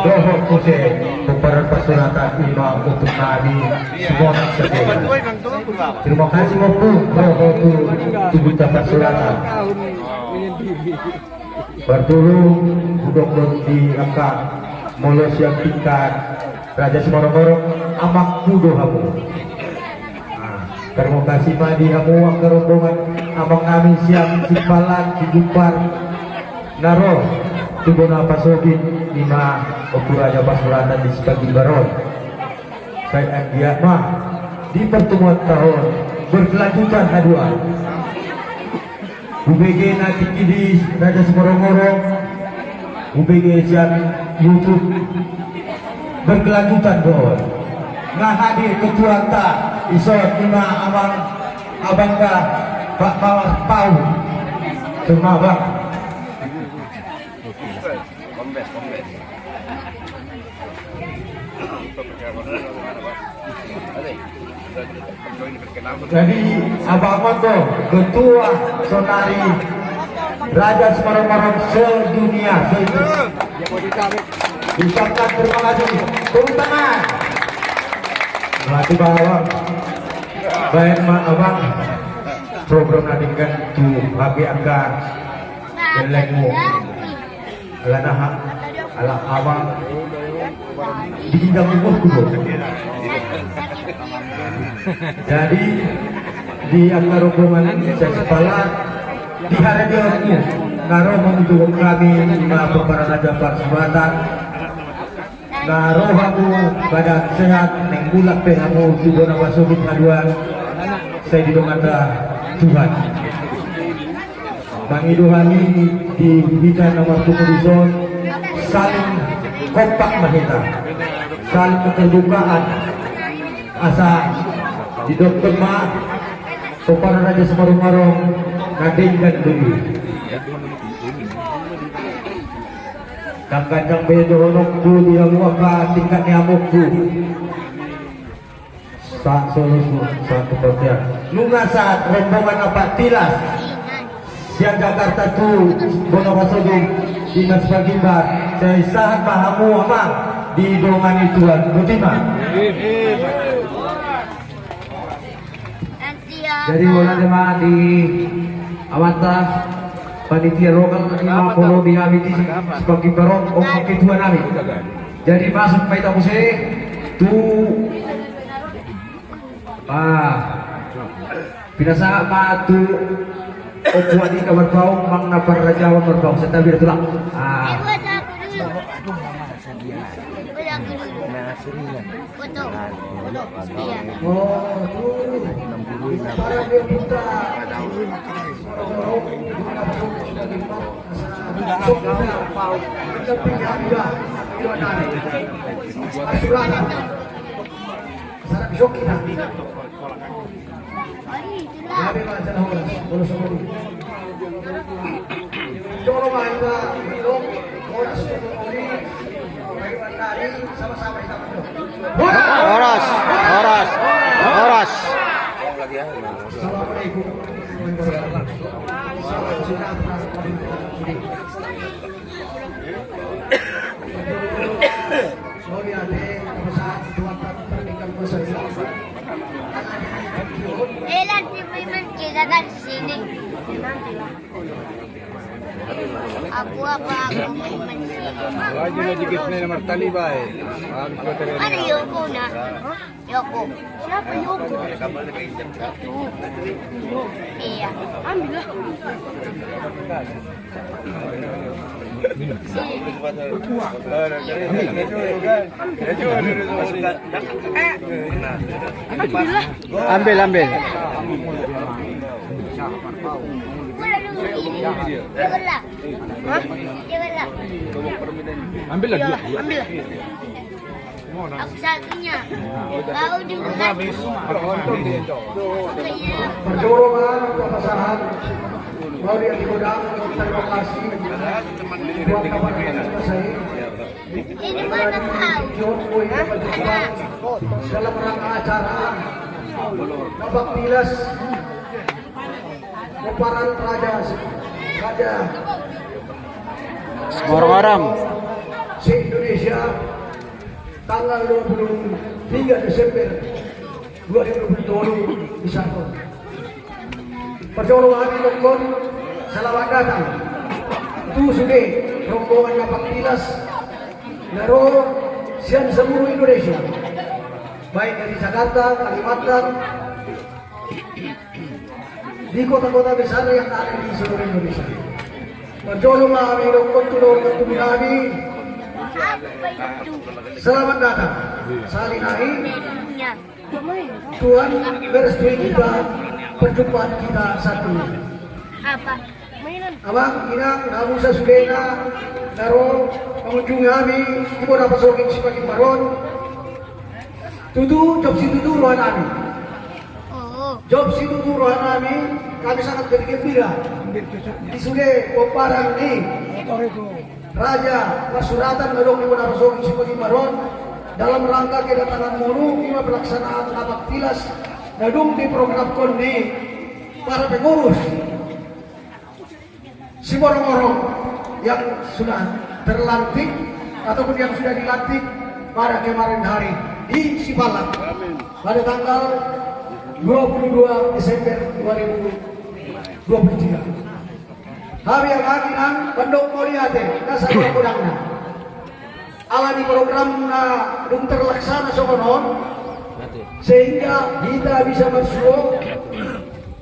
Dohor kuse peperan persuratan imam untuk Nabi semua sedia. Terima kasih Mopu Dohor tubuh persuratan. Bertulung budok di angka mulut yang tingkat Raja Semorong-morong amak kudo hamu. Terima kasih madi hamu angka rombongan amang kami siang simpalan dijupar naro tubuh napa sobin lima Raja Pasuratan di Sepagi Baron. Saya dia mah di pertemuan tahun berkelanjutan haduan UBG nanti di Raja Semorong-morong UBG siap YouTube berkelanjutan bro. Nggak hadir ketua tak isot lima abang ka Pak Pau semua bang. Jadi abang tuh ketua sonari Raja Semorong-morong sedunia ucapkan terima kasih. Turun tangan mati bawah baik ma abang program nadingkan tuh bagi angka jelekmu alanaha ala abang diindang kudu. Jadi di angka rombongan saya kepala di hari dia naro menuju kami lima peperan Raja Pasuratan naro hamu badan sehat neng bulak pe hamu tubuh nama sobit haduan saya didonganda Tuhan mangiduhani di bidan nomor keputusan saling kompak mahita saling keterbukaan asa di dokter ma peperan Raja Semorong-morong nadingkan dulu kang-kang bedonokku dia muaka tingkat nyamukku saat solusi satu pertian lunga saat rombongan apa tilas siang Jakarta tu Bondowoso Dinas Pagimbar saya sangat pahamu amang di dongan ituan Mutima. Jadi mulai tema di Amata panitia rokan 50 di kami di sebagai barong okok ketua kami. Jadi masuk baik tamu saya tu binasa matu okuan di kamar bau mang napar raja berbau serta biar tulak. Horas. Aku Lagi dikit na nomor tali ba eh. Ano Yoko na? Yoko. Siapa Yoko? Iya. Ambil lah. Ambil. Ambil lagi. Ambil. Aku satunya. Kau juga. Perdorongan untuk pasangan mau yang di gudang terima kasih buat kawan-kawan saya. Ini mana kau? Dalam rangka acara babak tilas peperan Raja Orang-orang. Se-Indonesia tanggal 23 Desember 2020 di Sabon. Perjalanan kami Lokon, selamat datang. Itu sudah rombongan Kapak Tilas Naro sian seluruh Indonesia, baik dari Jakarta, Kalimantan, di kota-kota besar yang ada di seluruh Indonesia. Perjalanan kami Lokon tulur ketemu kami. Selamat datang. Salinai Tuhan merestui kita, perjumpaan kita satu. Apa? Mainan. Abang, inang, namun sa sudena, naro, pengunjung kami, di mo napasokin si Pakimaron. Job si tutu ruhan kami. Oh. Job si tutu ruhan kami, kami sangat bergembira. Di sude, parang ni, Raja Pasuratan ngadong di mo napasokin si Pakimaron, dalam rangka kedatangan Monu, lima pelaksanaan Kapak Tilas, ngadong di program kon ni para pengurus. Si orang-orang yang sudah terlantik ataupun yang sudah dilantik pada kemarin hari di Sipalang pada tanggal 22 Desember 2023. Kami yang akan pendok moliate nasa kurangnya alami program na dung terlaksana sokonon sehingga kita bisa masuk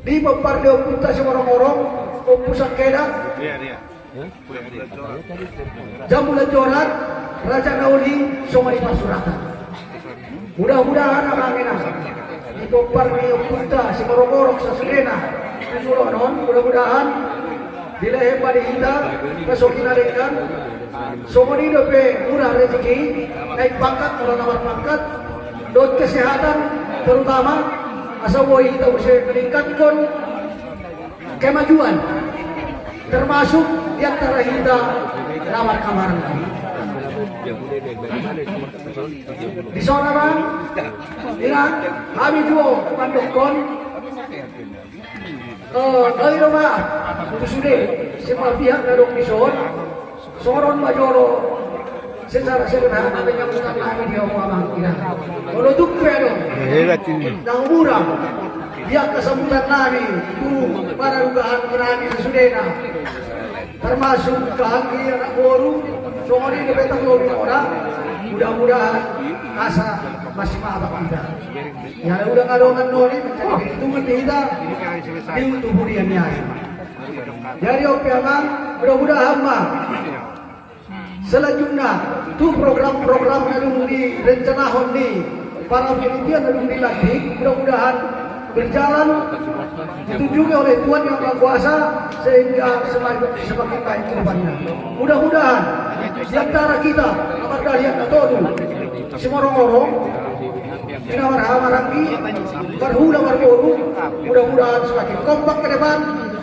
di pempardio punta si orang-orang pusat kedak Jambulan Joran Raja Nauli Somali Pasuratan. Mudah-mudahan amangina itu parmi punta si korok-korok sa Sudena non mudah-mudahan bila hebat kita kesokin adegan somoni dope murah rezeki naik pangkat kalau nawar pangkat dot kesehatan terutama asal boy kita bisa meningkatkan kemajuan termasuk di antara kita rawat kamar di sana bang ingat kami juga pandokon dari rumah itu sudah semua pihak dadok di sana soron majoro secara sederhana menyambutkan kami di omong kita kalau tuh pedong Hebat ini. nang murah dia kesambutan kami itu para dugaan kami sesudena termasuk kami anak baru soalnya di petang lobi orang mudah-mudahan asa masih maaf kita ya udah ngadongan noni mencari perhitungan kita di tubuh dia nyai jadi oke bang mudah-mudahan mah selanjutnya itu program-program yang direncanakan di para penelitian yang dilatih mudah-mudahan berjalan ditunjuki oleh Tuhan yang Maha Kuasa sehingga semakin baik ke depannya. Mudah-mudahan di antara kita apakah lihat atau semua orang-orang ini warhamarapi berhula berboru mudah-mudahan semakin kompak ke depan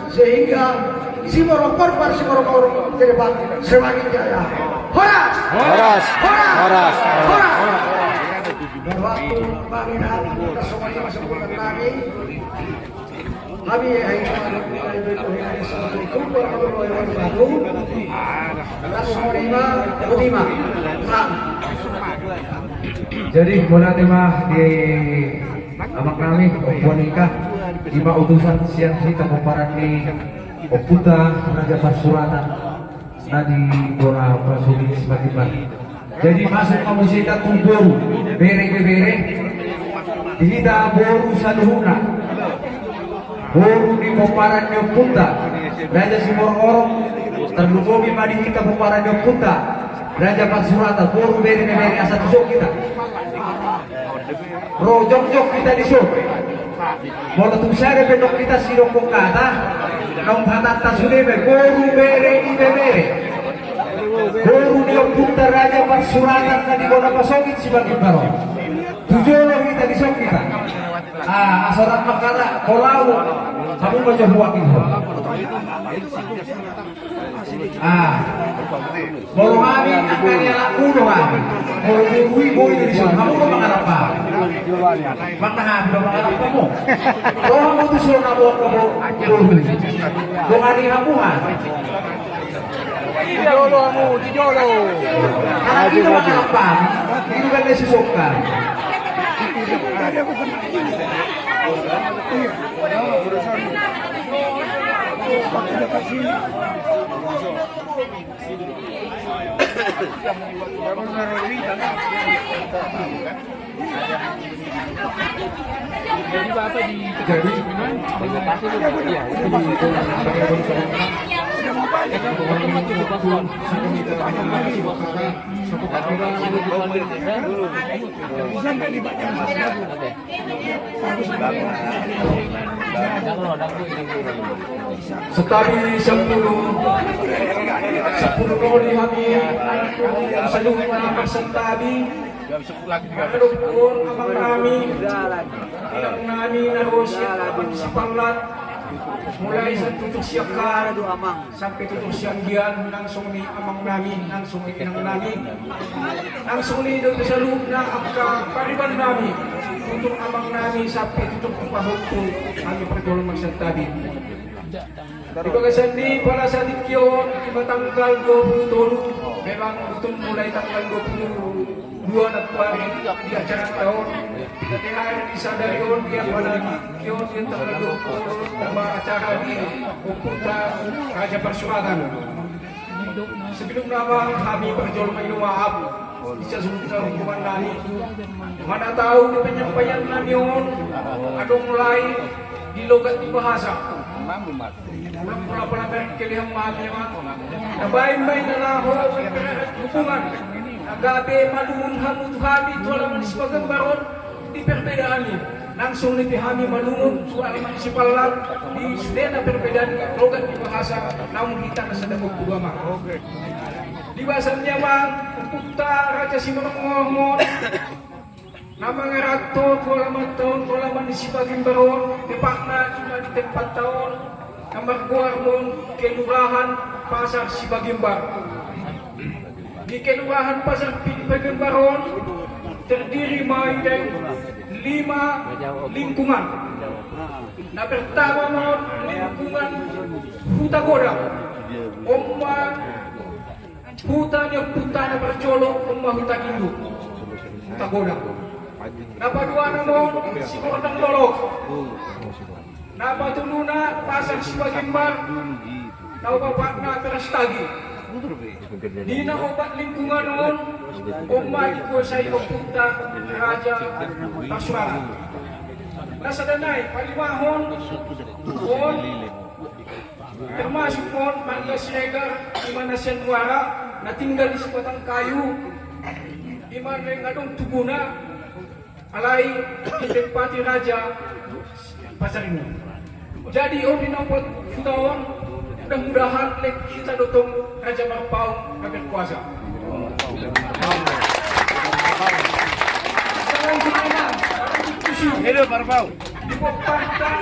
sehingga si orang-orang ke depan semakin jaya. Horas! Horas! Horas! Horas! Waktu banginan kita semuanya masuk ke kami Assalamualaikum warahmatullahi wabarakatuh. Jadi mula timah di amak kami nikah lima utusan siang kita comparan di Oputa Raja Pasuratan nadi Bora Prasudi Semakiman. Jadi masuk ke musika tumburu bere kita boru saluhuna boru di comparan di Oputa Raja Simorong terlukomi madi kita comparan di Oputa Raja Pasuratan boru bere asal tusuk kita rojok kita di show mau tutusare pedok kita sirokong kata nong hatata sudeme boru bere boru di Oputa Raja Pasuratan na di Bona Pasokit si Bagibaro tujuh kita di show kita asaran makara kolau kamu menjauhakin kalau kami akan yang uno kami kalau dibuih boy dari sini kamu mau mengarap apa? Makna belum mengarap kamu kalau kamu tuh suruh nabok kamu boy dengan ini kamu Tijolo kamu, tijolo. Lagi naman apa? Hindi ka nasusukan. Jadi Setabi 10 kali kami sa lupa ng setabi Kadukun amang kami ilang nami na rosya si panglat mulai sa tutok siyakan sampai tutok siyanggian nang suni amang nami nang suni nang nami nang suni doon sa loob na ang pariban nami tutok amang nami sampai tutok pahukto kami pagtulong magsagtabi. Iba kasandi para sa dikyon, iba tanggal 20, memang betul mulai tanggal 22 na tuwari di acara tahun. Dati hari disadari on dia pada dikyon yang tanggal 20 nama acara di Puputa Raja Persuatan. Sebelum nama kami berjual maaf bisa sudah hukuman nani. Mana tahu di penyampaian nani on, adong mulai di logat di bahasa. Mula pala kelihang mami nabayin-bayin na lang ako hukuman nagabi malungham utuhami ito alaman ispagang baron di perbedaan niya nang sulit hami malungon suara municipal lang di sden na perbedaan logat di bahasa namun kita na sa dagog bugama di bahasan niya mang pupunta Raja Simanong na mga rato, walaman taon, walaman isipaging baron, tipak na cuma di tempat taon, na magkuha mo kelurahan pasar Sibagimbar. Di kelurahan pasar Sibagimbaron, terdiri may dari 5 lingkungan. Na pertama mo lingkungan Hutagoda, huta niya puta na Barjolo, Hutagindo, Hutagoda. Napadua namo siguro ng lolok. Napatuluna pasang Sibagimbar. Naubabat na terastagi. Di na obat lingkungan noon. Umay ko sa iyo punta Raja Persuatan. Nasa danay palimahon on termasuk on Maria Siregar Imana Senwara na tinggal di Batang Kayu. Iman ring adong tuguna alay ditempati Raja Pasarino. Jadi on dinampot tahun mudah-mudahan kita dotong Raja Marpau akan kuasa. Selain itu Hidup Marpau. di Pokpanta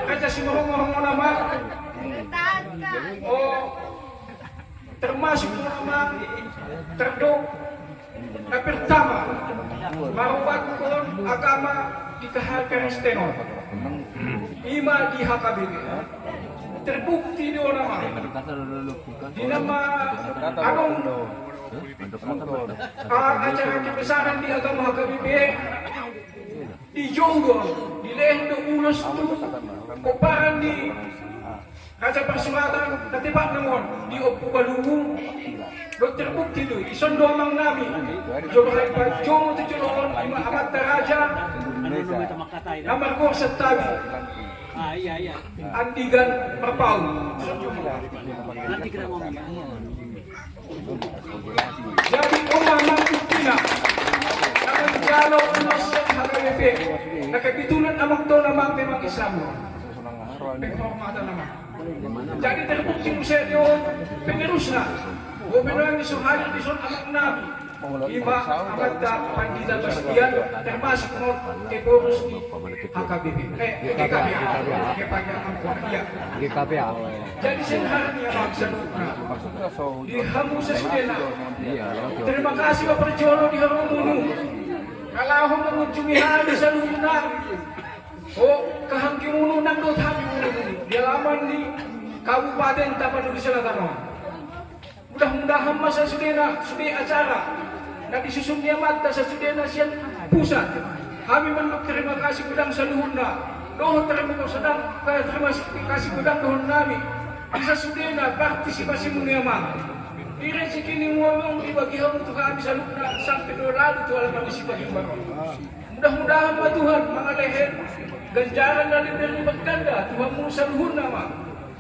Raja Simarong nama termasuk nama terdok na pertama marupakon agama di Kristenon ima di HKBP terbukti di nama di nama anong acara kebesaran di agama HKBP di Jonggo di Lehdo Ulos itu koparan di Raja Persuatan ketipak namun di Opu Balungu Dokter bukti itu ison domang nami jodoh lepas jodoh tujuan lima amat teraja nomor kau setabi andigan Marpau jadi omang mangkutina naman dialog ulos yang HKBP nakabitulan amang to namang memang Islam penghormatan naman jadi terbukti museum penerus na Gubernur yang disuruh di son anak nabi lima angkata Pandita Bastian termasuk non keporus di HKBP GKPA jadi sebenarnya bangsa di Hamu Sesudena terima kasih Pak Perjono di Harumunu kalau mengunjungi hari Saluna kahangki munu nang dot hami munu di alaman di Kabupaten Tapanuli Selatan Mudah-mudahan masa sudena acara na disusun niya mata sa sudena siyan pusat. Kami mandok terima kasih gudang sa luhuna. Doon terima kasih gudang doon namin. Sa sudena partisipasi mo niya ma. Irin si kini mo ang ibagihan mo kami sa luhuna San Pedro Lalo ito alam namin si Baging Baron. Mudah-mudahan ma Tuhan mga leher ganjaran na liber ni magkanda Tuhan mo sa luhuna ma.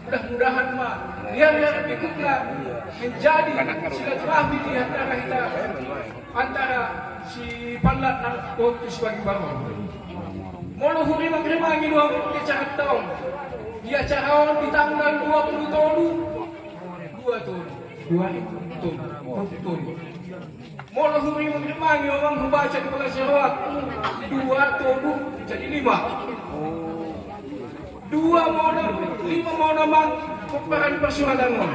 Mudah-mudahan ma lihat ikut na menjadi silaturahmi di antara kita antara si Panlat ng Tuhan sebagai Baron. Mula huri magrimangin mo ang acara taon. Di acara di tanggal 20 Tolu. 2 Tolu. Mula huri magrimangin mo ang hubaca di Bagas Sarawak. 2 Tolu jadi 5. 5 mau naman kumparan persoalan mo.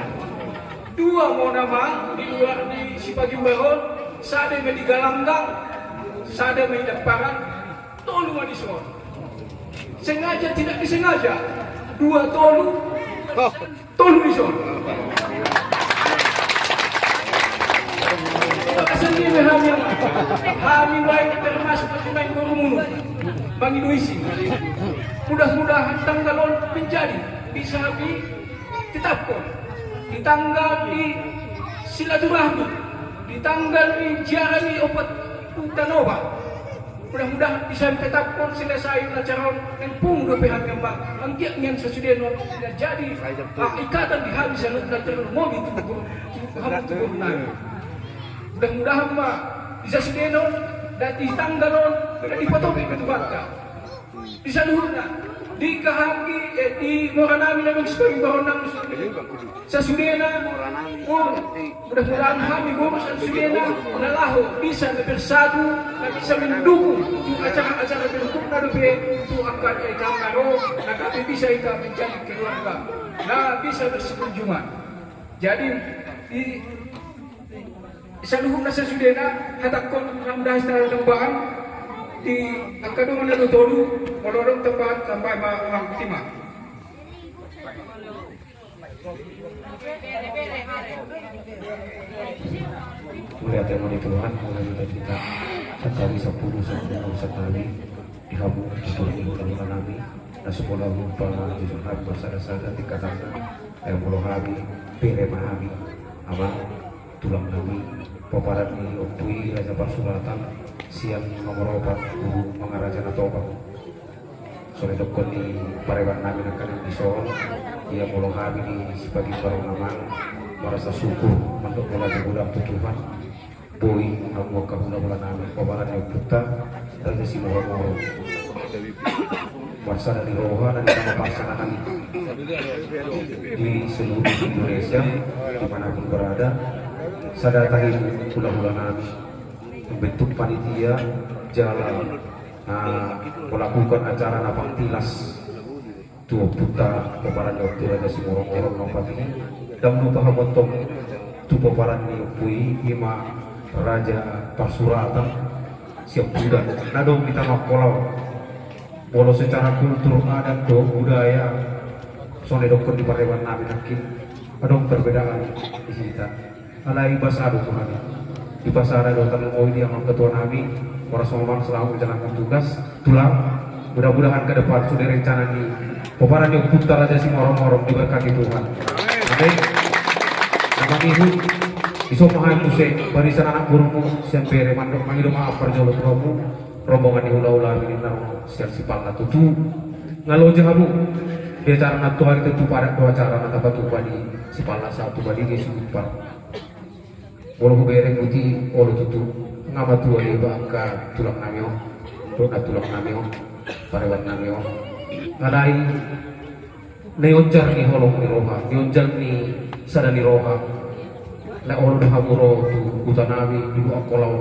2 mau naman di luar di si Baging Baron. Sada may digalanggang, sada may daparan, tolu nga disuon. Sengaja tidak disengaja, 2 tolu disuon. Kasandiri kami baik termasuk pemain Borumuno, Bang Iduisi. Mudah-mudahan tanggalon menjadi bisa ditetapkan di tanggal di silaturahmi, di tanggal di Jarani Opat Utanova. Mudah-mudahan bisa ditetapkan selesai acara yang pung do pihak yang bang angkiat yang sesudah jadi ikatan di hari sanut dan termobi itu mudah-mudahan mah bisa sedenon dan di tanggalon dan di potoki ketubaka bisa luhurna di kahagi di moranami namin sebagai bahonang sa Sudena mudah-mudahan kami gurus sa Sudena nalaho bisa bersatu na bisa mendukung untuk acara-acara bentuk na dobe untuk akan ikamaro na kami bisa ika menjadi keluarga na bisa bersekunjungan. Jadi di saluhur na sa Sudena hatakon ng dahil sa tambahan di angkadong na Tolu molorong tempat sampai Mang Melihat yang Tuhan, mulai kita sekali 10 sekali dihambung diturunkan keluar kami dan sekolah lupa jujur kami bersada-sada dikatakan ayam pulau kami pere mahami abang tulang kami paparan ni Oktui Raja Pasulatan siang nomor 4 guru mengarajan atau apa soalnya dokter di parewan kami akan disol ia pulau kami di sebagai barang aman merasa syukur untuk mulai budak tutupan boy aku kahuna bulan amin paparan yang putar dan si moro-moro Warsa dari Roha dan kita melaksanakan di seluruh Indonesia dimanapun berada saya datangi bulan-bulan kami membentuk panitia jalan melakukan acara napang tilas tua puta paparan waktu Raja Simorong-Morong nompat ini dan lupa habotong tu paparan ni pui ima Raja Pasuratan siap budak nadong kita makolau walau secara kultur adat do budaya soalnya dokter di parewan nabi nakin adong perbedaan di kita alai bahasa Tuhan di pasar ada dokter mau dia yang ketua nabi orang somang selalu menjalankan tugas tulang mudah-mudahan ke depan sudah rencana di paparan yang putar Raja Simorong-Morong diberkati Tuhan amin nama ibu iso maha musik barisan anak burungmu sampai remandok mangido maaf perjolo tuamu rombongan di ula-ula ini naro siar sipal na tutu ngalo jahabu dia cara na tuhan itu pada dua cara na tabatu padi sipal na satu padi di sipal walau bereng putih walau tutu ngama tua dia bangka tulang namio roda tulang namio parewan namio ngalai neonjar ni holong ni roha neonjar ni sada ni roha na olo hamuro tu utanami di bawah kolau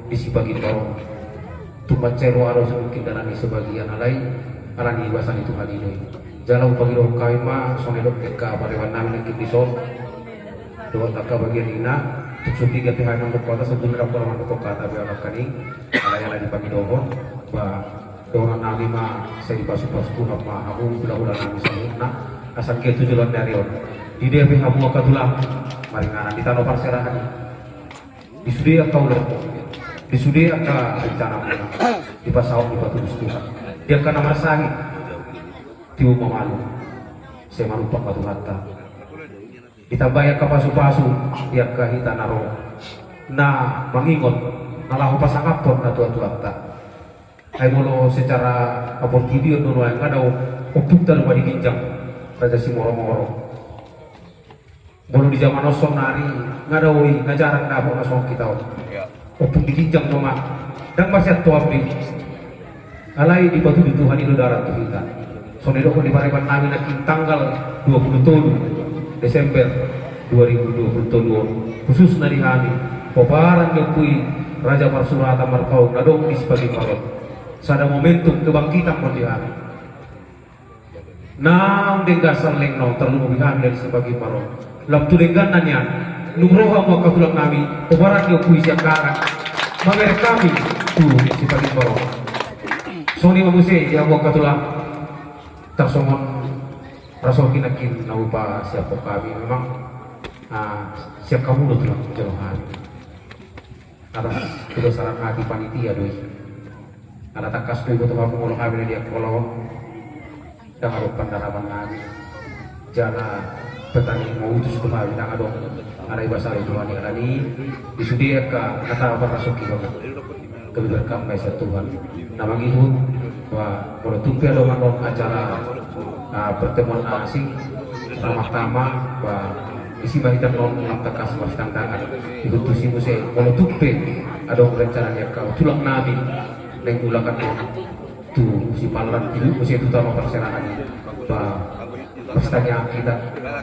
di sibagi barong tu pancero aro mungkin dan ani sebagian alai alani basan itu hadinoi jalan pagi roh kaima sonedok eka parewan nami nakit dison doa taka bagian ina tu tiga pihak nang kota sebelum rapor nang kota tapi anak kani alai alai pagi dohon ba doa nami ma saya dipasu-pasu ma aku udah nami sana asal ke tujuan dari on di DPH Buah Katulang maringanan di tanah perserahan di Sudia kau lerpo di Sudia ka rencana mana di pasau di batu Tuhan dia kana masangi di Mamalu saya malupa batu hatta ditambah yang kapasu-pasu dia kahita naro na mangingot nalahu pasangapon na tua-tua hatta ay molo secara apon video nuno yang ada opunta rumah di ginjang raja si moro-moro molo di zaman osong nari ngadawoi ngajarang na po osong kita opung di ginjang rumah dan masih tua abdi alai di batu di Tuhan itu darat kita sonedo ko di pareban namin nakin tanggal 27 Desember 2022 khusus na di kami paparan yung puy Raja Parsurata Marpau nadong di sebagai parot sada momentum kebangkitan mo di kami na ang dasar lengno terlalu kami dari sebagai parot lam tulengganan yan numroha mo katulang namin paparan yung puy siya karang mamerek kami tuh sebagai parot so ni mamuse yang mo katulang tersomon rasul kinakin na upa siap po kami memang siap kamu udah tulang jauhan atas kebesaran hati panitia doi ada takas tuh betul kamu ngolong kami dia kolong dan harus pandaraman kami jana petani mau utus kembali dan ada ibasal itu ani ani disudia ke kata apa rasul kita keberkam besar Tuhan nama ngihut wah kalau tumpi ada mandong acara pertemuan asing ramah tamah wah isi bahitan non takas was tantangan dihutusi muse kalau tumpi ada rencana yang kau tulang nabi dan ulakan tu si palan itu muse itu utama perserahan wah pestanya kita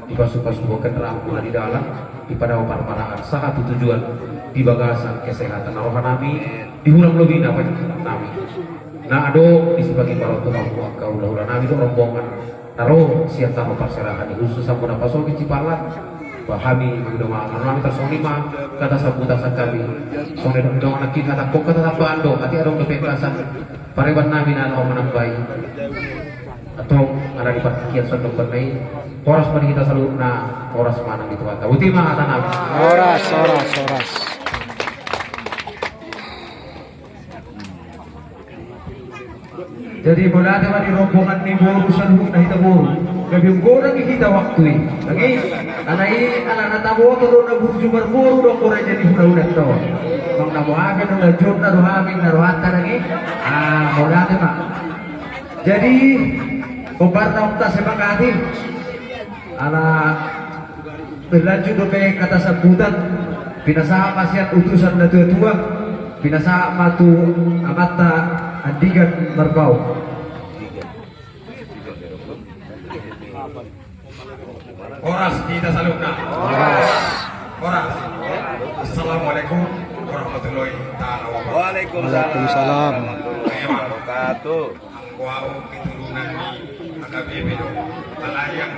dibasuh-basuh dua kendaraan di dalam di pada paraan satu tujuan di bagasan kesehatan rohani nabi diulang lebih dapat nabi nah ado di sebagai para tukang kau ulah nabi itu rombongan taruh siap tahu perserahan khusus sampun apa soal Cipalan pahami udah makan nabi tersolima kata sabutan kami sore dong anak kita tak kok kata bando hati ada udah pekasan pareban nabi nalo menambai atau ada di parkiran sedang bernai horas mari kita selalu horas mana gitu kata ultima kata nabi Horas. jadi boleh ada di rombongan ni boru selalu na hitabur lebih gorang kita waktu ini lagi anak tamu turun na burju berburu dong korang jadi udah to bang tamu akan udah jom na rohamin na rohata lagi boleh ada mak jadi Kobar na ukta semangati anak berlanjut dope kata sambutan pinasa pasiat utusan na tua-tua pinasa matu amata andigan Marpau Horas kita salutna. Horas. Assalamualaikum warahmatullahi wabarakatuh. Waalaikumsalam. Wabarakatuh. Kuau keturunan AKBP do. Alayang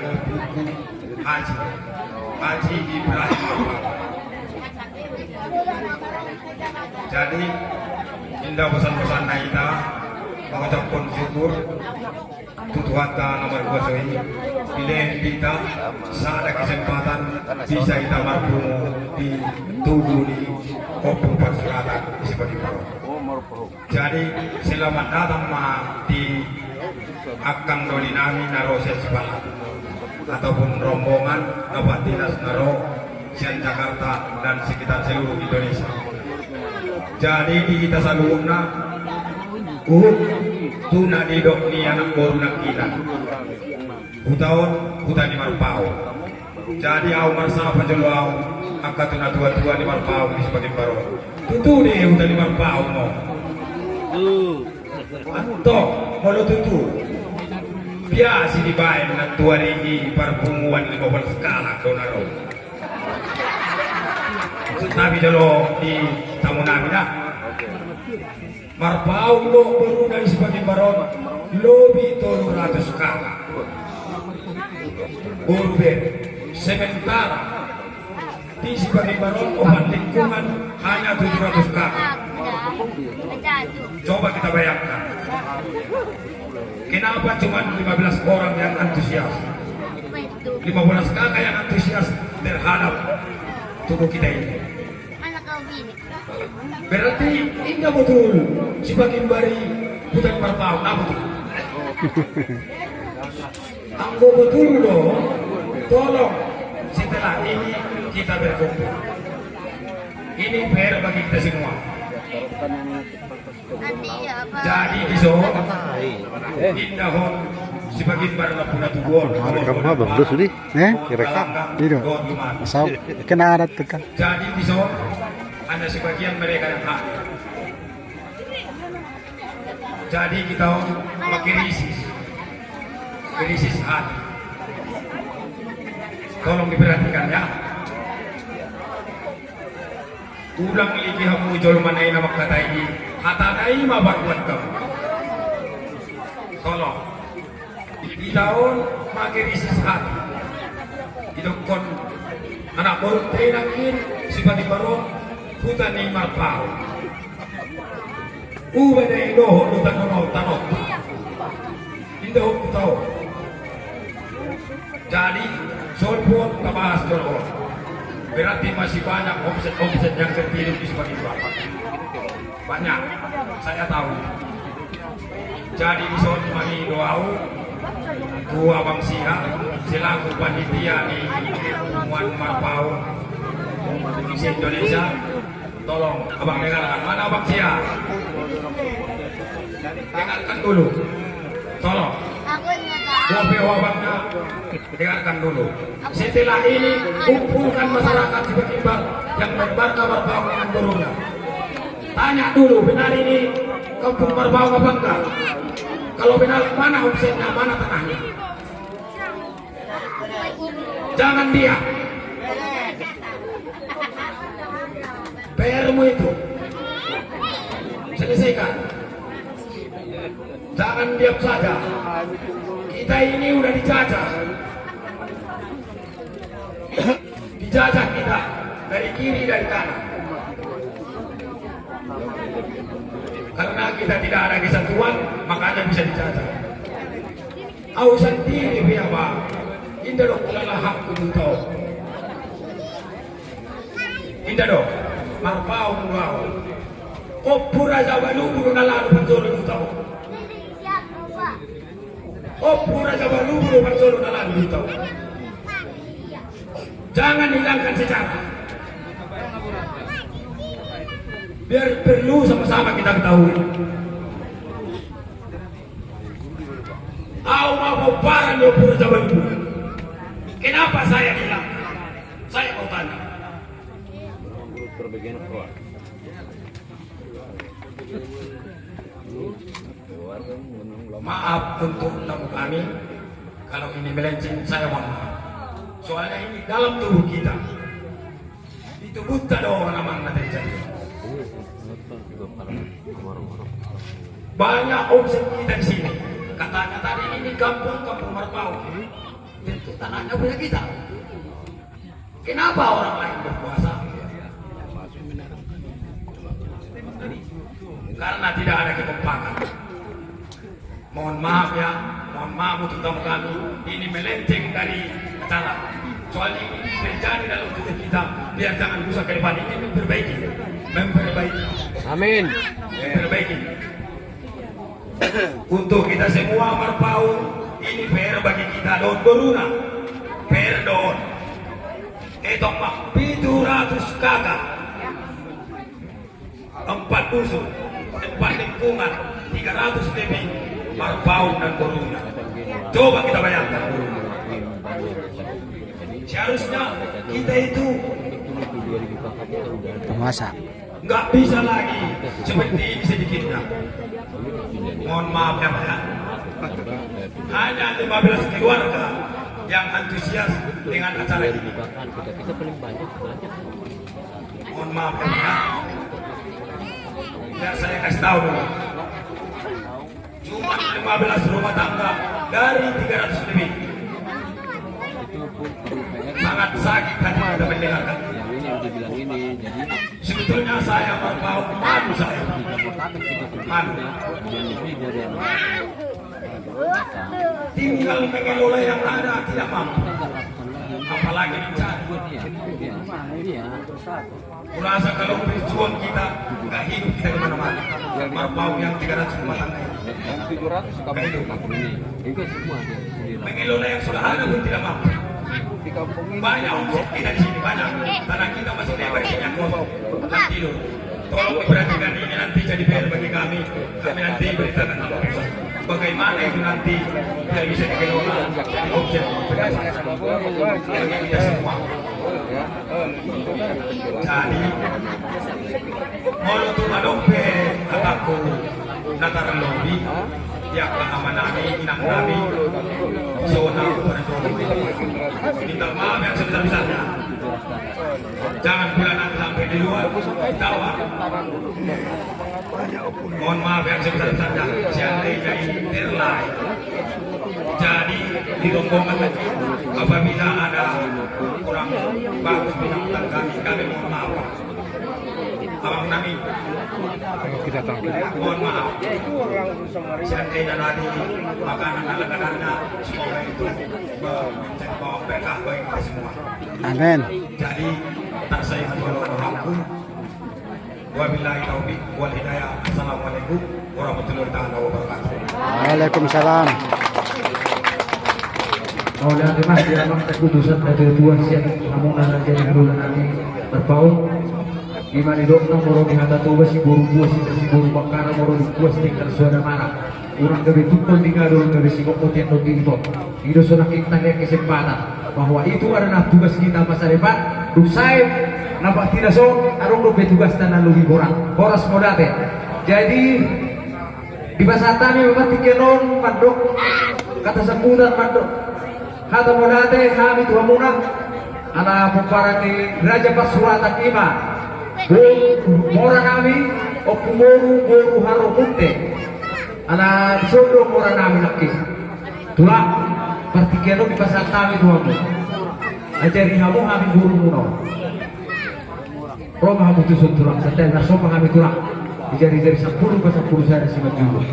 Haji Ibrahim. Jadi indah pesan-pesan kita mengucapkan syukur tutuhata nomor kuasa ini pilih kita saat ada kesempatan bisa kita mampu dituduh di Opung Parsurata sebagai parot. Jadi selamat datang di Akang Doli Nami Naro Sesbala ataupun rombongan Bapak Dinas Naro Sian Jakarta dan sekitar seluruh Indonesia. Jadi di kita salurna tuna di dok ni anak baru nak kita hutahun hutan di Marpau jadi au marsa penjeluau angkat tuna tua-tua di Marpau di sebagai parot tutu deh hutan di Marpau mo atau kalau tutu biasa dibayar dengan tua ini perpunguan 15 skala donaro nabi jalo di tamu nabi dah Marpau lo baru dari sebagai baron lebih 300 kakak urbe sementara di sebagai baron obat lingkungan hanya 700 kakak coba kita bayangkan kenapa cuma 15 orang yang antusias 15 kakak yang antusias terhadap tubuh kita ini. Mana kau bini? Berarti indah betul sebagian bari hutan Marpau, nah betul. Anggo betul dong, tolong setelah ini kita berkumpul. Ini PR bagi kita semua. Nanti ya apa? Jadi besok indahon sebagian bari lapuna tubuh. Kamu mah bagus nih, direkam. Ini asal kena adat tekan. Jadi besok ada sebagian mereka yang hadir. Jadi kita pakai krisis hati. Tolong diperhatikan ya. Ulang lagi hamu jol manai nama kata ini. Hata dai ma buat kamu. Tolong. Di tahun pakai krisis hati. Itu kon anak baru tenakin sebagai baru hutan ni Marpau. Ubah dari doh hutan tanok. Indah tahu. Jadi solpon kabahas solpon. Berarti masih banyak omset yang tertidur di sebagian bapak. Banyak, saya tahu. Jadi di soal mani doau, gua Bang Sia selaku panitia di pertemuan Marpau di Indonesia. Tolong abang dengarkan, mana Bang Sia? Dengarkan dulu. Tolong. Aku nggak tahu. Kopi abangnya dengarkan dulu. Setelah ini kumpulkan masyarakat di Betimbang yang berbangga Marpau dengan burungnya. Tanya dulu, benar ini kampung Marpau apa enggak? Kalau benar, mana omsetnya, mana tanahnya? Jangan diam. PR-mu itu selesaikan. Jangan diam saja. Kita ini udah dijajah. Dijajah kita dari kiri dari kanan. Karena kita tidak ada kesatuan, makanya bisa dijajah. Au sendiri biapa. Indah dong kulala hak kuntau. Indah dong. Marpau murau. Opura jawalu buru nalalu panjoro kuntau. Opura jawalu buru panjoro nalalu kuntau. Jangan hilangkan sejarah. Biar perlu sama-sama kita ketahui. Au mau parah yo pura jawalu. Kenapa saya bilang? Saya mau tanya. Maaf untuk tamu kami kalau ini melenceng, saya mohon maaf. Soalnya ini dalam tubuh kita. Itu buta doang namanya terjadi. Banyak omset kita di sini. Katanya tadi ini kampung Marpau. Tentu tanahnya punya kita. Kenapa orang lain berkuasa? Karena tidak ada kekompakan. Mohon maaf ya, mohon maaf untuk tamu kami. Ini melenceng dari acara. Soalnya ini terjadi dalam tubuh kita. Biar jangan rusak ke depan. Ini memperbaiki. Amin. Memperbaiki. Untuk kita semua Marpau, ini PR bagi kita don beruna. PR don. Etong mak 700 kakak. 4 dusun, 4 lingkungan, 300 lebih Marpau dan Boruna. Coba kita bayangkan. Seharusnya kita itu Masa nggak bisa lagi seperti ini sedikitnya. Mohon maaf ya Pak ya. Hanya 15 keluarga yang antusias dengan acara ini. Mohon maaf ya Pak ya. Biar saya kasih tahu dulu. Cuma 15 rumah tangga dari 300 lebih. Sangat sakit hati kita mendengarkan. Sebetulnya saya mau malu saya. Malu. Tinggal mengelola yang ada tidak mampu. apalagi dicari. Kurasa kalau berjuang kita nggak hidup kita kemana-mana. Mau yang 300 rumah tangga nggak hidup. Mengelola yang sudah ada pun tidak mampu. Banyak untuk kita di sini, banyak. Tanah kita masih lebar, banyak kosong. Nanti loh, tolong diperhatikan ini nanti jadi PR bagi kami. Kami nanti beritakan bagaimana itu nanti tidak bisa dikelola di objek bagi kita semua. Jadi, mau madompe ataku nataran lobi, yang amanami, inang nami, zona pada zona. Minta maaf yang sebesar-besarnya. Jangan bulanan sampai di luar Jawa. Mohon maaf yang sebesar-besarnya. Seandainya ini terlai. Jadi di rombongan apabila ada kurang bagus binatang kami mohon maaf. Abang nami, mohon maaf. Seandainya tadi makanan ala-alanya semoga itu menjadi bawa berkah bagi kita semua. Amin. Jadi tak saya kalau mampu. Wabillahi taufiq wal hidayah. Assalamualaikum warahmatullahi wabarakatuh. Waalaikumsalam. Oleh Mas di dalam keputusan dari Tuhan siap namun anak jadi bulan nanti berpaut. Gimana dokter moro di hata tuba si buru buas si buru bakara moro di buas tinggal suara mana. Orang gabe tukul tinggal orang gabe si kokot yang lebih itu. Itu sudah kita lihat kesempatan bahwa itu adalah tugas kita masa depan. Dusai nampak tidak so, arung lebih tugas tanah lebih kurang. Boros modate. Jadi di bahasa tani memang tikenon mandok kata sebutan mandok. Kata modate kami Tuhan muna ala puparan di Raja Pasuratan Ima. Mora kami okumoru haro kunte ala sodo mora kami laki. Tulah partikeno di bahasa kami Tuhan muna. Ajari kamu kami guru muna. Roma kamu tusun tulang setel nasopa kami tulang. Dijari-jari 10 ke 10 saya simak dulu.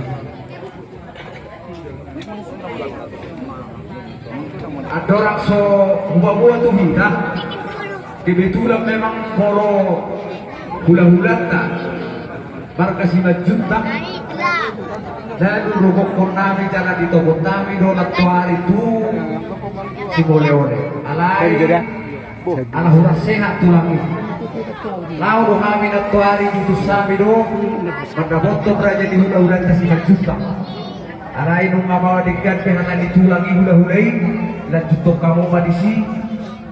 Ada orang so buah-buah tuh hidah. Kebetulan memang poro hula-hula tak barkasi majuta dan rukuk konami jangan ditobot kami donat tuari itu si boleh-boleh alai ala hurah sehat tulang itu lau do kami nak tuari itu sami do pada botot raja di hula-hula kasih majuta alai nung ngabawa digan pehanan ditulangi hula-hulai dan tutup kamu madisi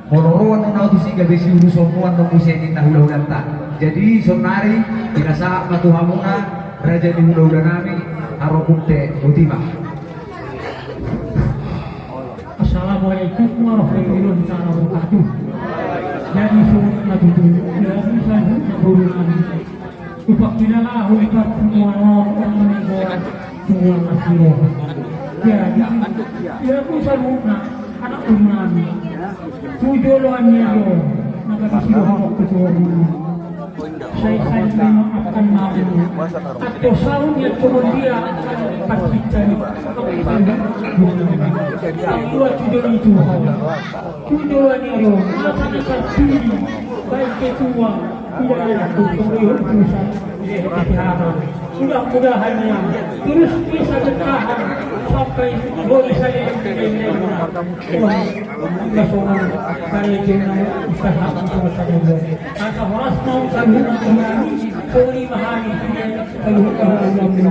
monoroan nau tu siga besi ulu somuan nau kuseni na hula-hula tak. Jadi sonari binasa matu hamuna raja di hula-hula nami arokute utima. Assalamualaikum warahmatullahi wabarakatuh. Jadi surat matutu ya bisa naburu nami. Upak binalah ulipat semua orang menegak semua masiro. Jadi ya bisa muna anak nami. Tujuan niyo nakakasirohok ketua saya memaafkan malu atau sahun yang kemudian pasti cari dua tujuan itu tujuan niyo melaksanakan diri baik ketua tidak ada pemilihan pusat mudah-mudahan terus bisa bertahan sampai boleh saya saya jenama usaha untuk saya kata horas mau kami kami mahami kami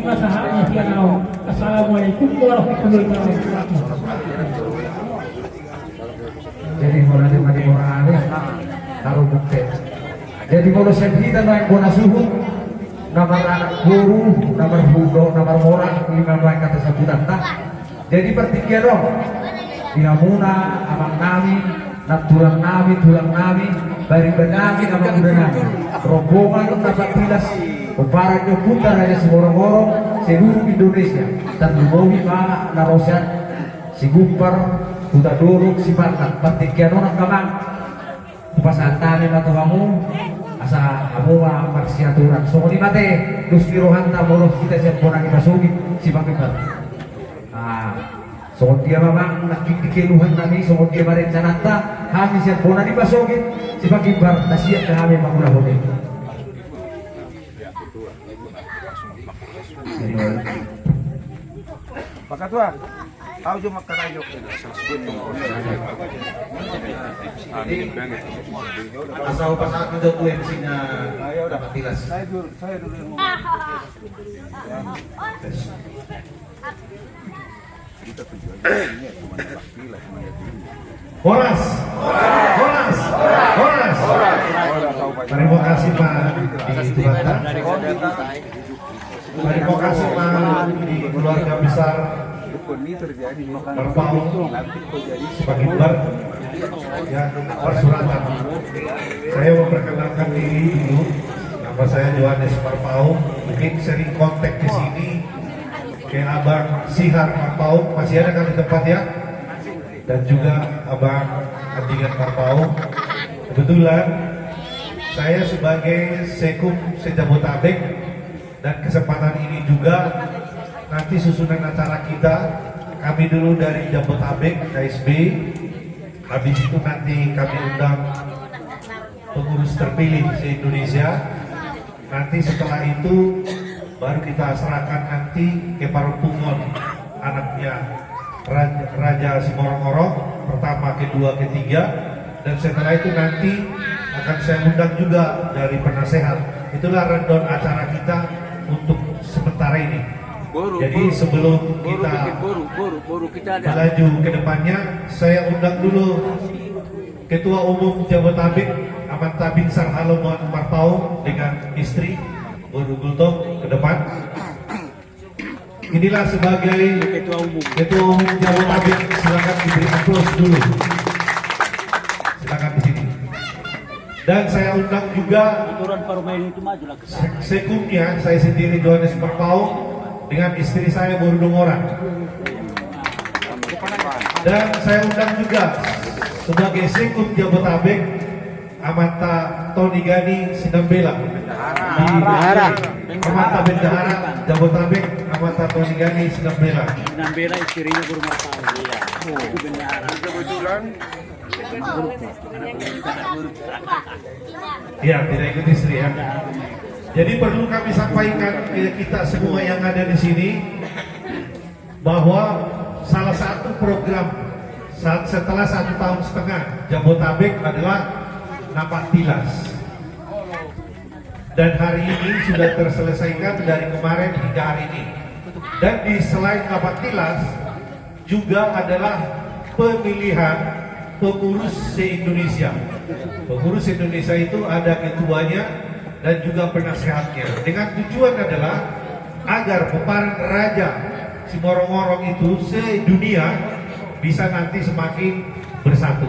masahanya tianau. Assalamualaikum warahmatullahi wabarakatuh. Jadi mulai dari orang aneh taruh bukti. Jadi kalau kita naik bonus suhut nomor anak guru, nomor budo, nomor orang, 5 kata sebutan tak. Jadi pertiga dong. Dinamuna, abang nami, tulang nami, bari benami, abang udah nami. Rombongan dapat tilas, uparannya putar aja semorong-morong seluruh Indonesia. Terdubogi pak narosan, si gumpar, udah dorong si pantat. Pertiga dong kamang. Upasantane na kamu asa kamu marsiaturan so di mate dus pirohan ta bolos kita siap bonang kita sugi si pakibat So dia memang nakikiluhan kami, so dia merencanata kami siya po na dipasogin si Pakimbar na siya na kami mangulahuli. Pakatua, ako yung magkarayo. Asawa pa sa akin daw po yung sina Matilas. Horas. Horas. Horas. Terima kasih Pak Dituata. Terima kasih Pak di keluarga besar Marpau Pakimbar ya persuratan. Saya memperkenalkan diri dulu. Nama saya Johannes Marpau. Mungkin sering kontak di sini kayak Abang Sihar Marpau, masih ada kan di tempat ya? Dan juga Abang Andingan Marpau. Kebetulan saya sebagai Sekum Sejabotabek dan kesempatan ini juga nanti susunan acara kita, kami dulu dari Jabotabek KSB, habis itu nanti kami undang pengurus terpilih se-Indonesia. Nanti setelah itu baru kita serahkan nanti ke Parungpungon, anaknya Raja Simorong-Orong, pertama, kedua, ketiga, dan setelah itu nanti akan saya undang juga dari penasehat. Itulah rundown acara kita untuk sementara ini. Jadi sebelum kita melaju ke depannya, saya undang dulu Ketua Umum Jabotabek Aman Tabin Sarhaloman Marpau dengan istri Boru Gultom ke depan. Inilah sebagai Ketua Umum Jabotabek, silakan diberi aplaus dulu. Silakan di sini. Dan saya undang juga sekumnya, saya sendiri Johannes Marpau dengan istri saya Boru Dongoran. Dan saya undang juga sebagai Sekum Jabotabek Amata Tony Gani Sinambela di Amata Bendahara Jabotabek Amata Tony Gani Sinambela. Sinambela istrinya Guru Marpau. Itu Bendahara. Ya, tidak ikut istri ya. Jadi perlu kami sampaikan ke kita semua yang ada di sini bahwa salah satu program setelah 1,5 tahun Jabotabek adalah Napak Tilas. Dan hari ini sudah terselesaikan dari kemarin hingga hari ini. Dan di selain Napak Tilas juga adalah pemilihan pengurus se-Indonesia. Pengurus Indonesia itu ada ketuanya dan juga penasehatnya. Dengan tujuan adalah agar peparan Raja Simorong-Orong itu se-dunia bisa nanti semakin bersatu.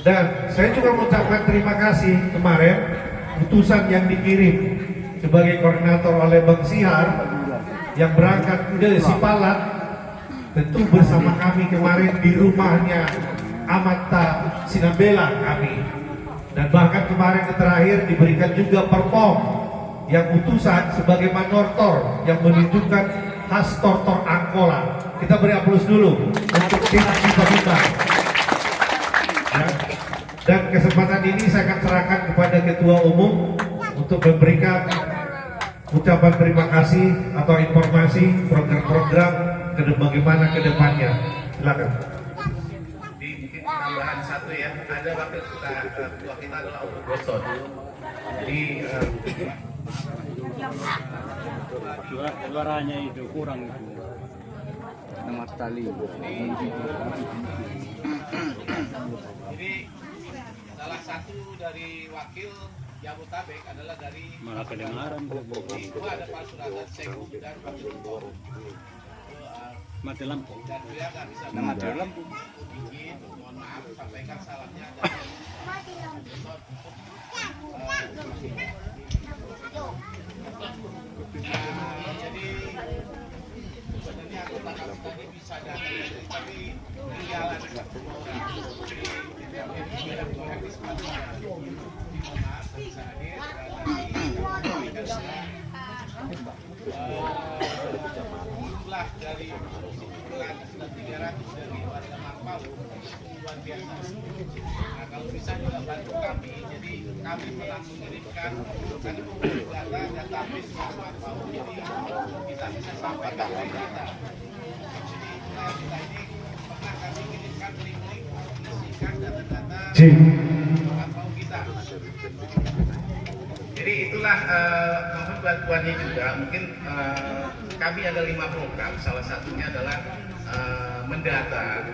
Dan saya juga mengucapkan terima kasih kemarin utusan yang dikirim sebagai koordinator oleh Bang Sihar yang berangkat ke Sipalat, tentu bersama kami kemarin di rumahnya Amata Sinambela kami. Dan bahkan kemarin terakhir diberikan juga perpom yang utusan sebagai manortor yang menunjukkan khas tortor Angkola. Kita beri aplaus dulu untuk tim kita. Ya. Dan kesempatan ini saya akan serahkan kepada Ketua Umum untuk memberikan ucapan terima kasih atau informasi program-program bagaimana ke depannya. Silakan. Mungkin tambahan satu ya, ada wakil ketua kita adalah Om Boston. Jadi suaranya itu kurang itu. Nama tali. Jadi salah satu dari wakil Jabotabek adalah dari Malah kedengaran. itu ada Pak Suratan Sekum dan Wakil Gubernur. Mati lampu. Dan dia nggak bisa mati lampu. Izin, mohon maaf sampaikan salahnya dari jadi sebenarnya anggota kami tadi bisa datang tapi tinggalan bisa hadir jumlah dari kesimpulan sudah 300 dari warga Marpau, luar biasa. Nah, kalau bisa juga bantu kami, jadi kami pernah mengirimkan database yang Marpau, jadi kita bisa sampaikan dari data. Jadi kita ini pernah kami kirimkan link-link isikan data-data Marpau kita. Jadi itulah mohon bantuannya juga. Mungkin kami ada 5 program. Salah satunya adalah mendata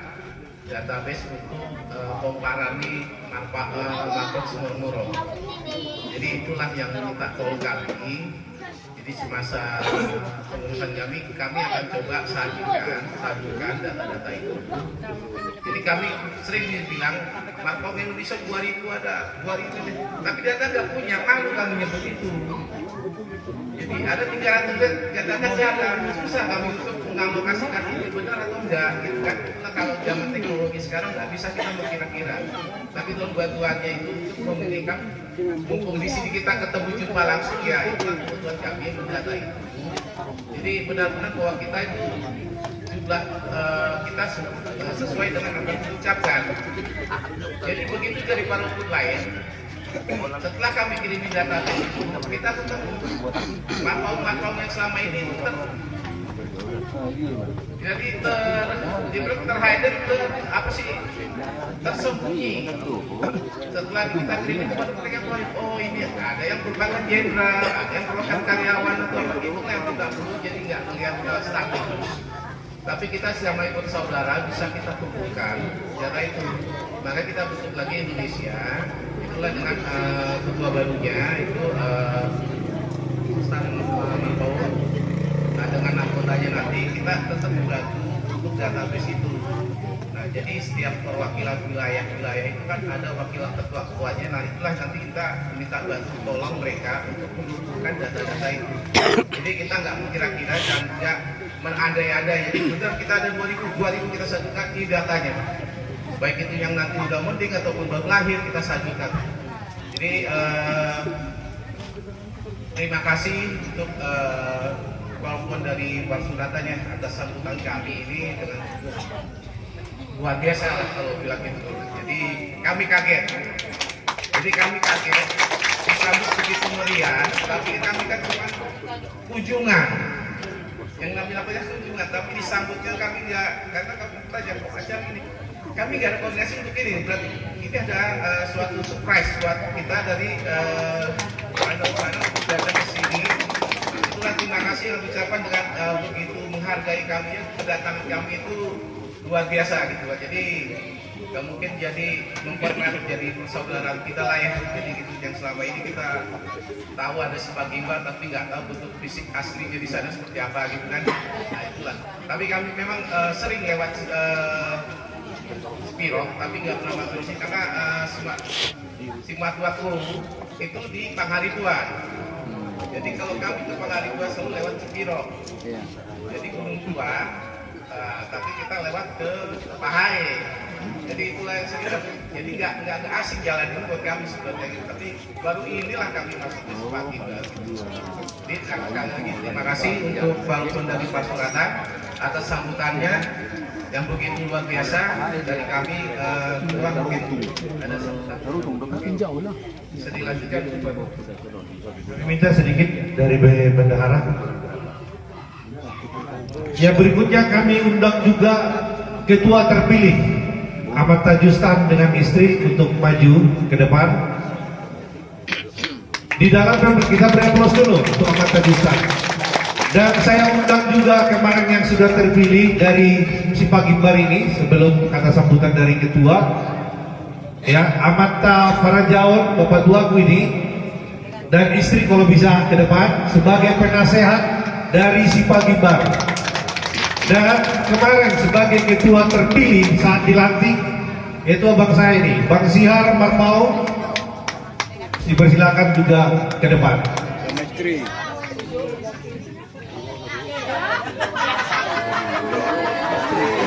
database untuk komparani Marpau Sumur. Jadi itulah yang minta tolong kami. Jadi semasa pengurusan kami akan coba sajukan data-data itu. Jadi kami sering bilang Marpau Indonesia 2000 ada 2000, tapi data nggak punya, malu kami nyebut itu. Jadi ada 300 data ada, susah kami untuk mengalokasikan ini benar atau enggak, gitu kan? Nah, kalau zaman teknologi sekarang nggak bisa kita berkira-kira. Tapi tolong bantuannya itu untuk memberikan, mumpung di sini kita ketemu jumpa langsung ya, itu kebutuhan kami mendata itu. Jadi benar-benar bahwa kita itu jumlah kita sesuai dengan apa yang diucapkan. Jadi begitu dari para lain. Setelah kami kirim data itu, kita ketemu Marpau yang selama ini jadi terhidden, tersembunyi. Setelah kita kirim itu baru mereka tahu, oh ini ada yang merupakan jenderal, ada yang merupakan karyawan atau apa itu yang tidak perlu, jadi nggak melihat status. Tapi kita sama ikut saudara bisa kita kumpulkan data itu. Maka kita bentuk lagi Indonesia. Itulah dengan ketua barunya itu Stan Marpau. Nah, dengan anggotanya nanti kita tetap membantu untuk database itu. Nah, jadi setiap perwakilan wilayah itu kan ada wakil ketua-ketuanya. Nah, itulah nanti kita minta bantu tolong mereka untuk mengumpulkan data-data itu. Jadi kita nggak kira-kira dan nggak mengandai-andai. Jadi benar kita ada 2000 kita sajukan di datanya. Baik itu yang nanti udah mending ataupun baru lahir kita sajukan. Jadi terima kasih untuk walaupun dari Pak Suratan ya atas sambutan kami ini dengan luar biasa lah kalau bilang gitu. Jadi kami kaget. Disambut begitu meriah, tapi kami kan cuma kunjungan. Yang kami lakukan kunjungan, tapi disambutnya kami ya karena kami belajar kok aja ini. Kami nggak ada koordinasi untuk ini. Berarti ini ada suatu surprise buat kita dari anak-anak untuk datang ke sini. Itulah terima kasih yang ucapan dengan begitu menghargai kami, kedatangan kami itu luar biasa gitu. Jadi nggak mungkin jadi mempermalukan jadi persaudaraan kita lah ya. Jadi gitu yang selama ini kita tahu ada Sipagimbar tapi nggak tahu bentuk fisik aslinya di sana seperti apa gitu kan. Nah itulah. Tapi kami memang sering lewat Spiro, tapi nggak pernah masuk sini karena Simatuaku itu di Pangharibuan. Jadi kalau kami ke Pangharibuan selalu lewat Spiro. Jadi Gunung Tua, tapi kita lewat ke Pahai. Jadi itulah yang sering. Jadi nggak asing jalan itu buat kami sebenarnya. Tapi baru inilah kami masuk ke Sipagimbar. Jadi sekali lagi terima kasih untuk bantuan dari Pak Suratan atas sambutannya yang begitu luar biasa dari kami. Kurang mungkin ada sambutan. Bisa dilanjutkan. Minta sedikit dari Bendahara. Yang berikutnya kami undang juga ketua terpilih Ahmad Tajustan dengan istri untuk maju ke depan. Di dalam kita beri aplaus dulu untuk Ahmad Tajustan. Dan saya undang juga kemarin yang sudah terpilih dari Sipagimbar ini sebelum kata sambutan dari ketua ya, Ahmad Farajaon Bapak Tuaku ini dan istri kalau bisa ke depan sebagai penasehat dari Sipagimbar. Dan kemarin sebagai ketua terpilih saat dilantik yaitu abang saya ini, Bang Sihar Marpau, dipersilakan juga ke depan.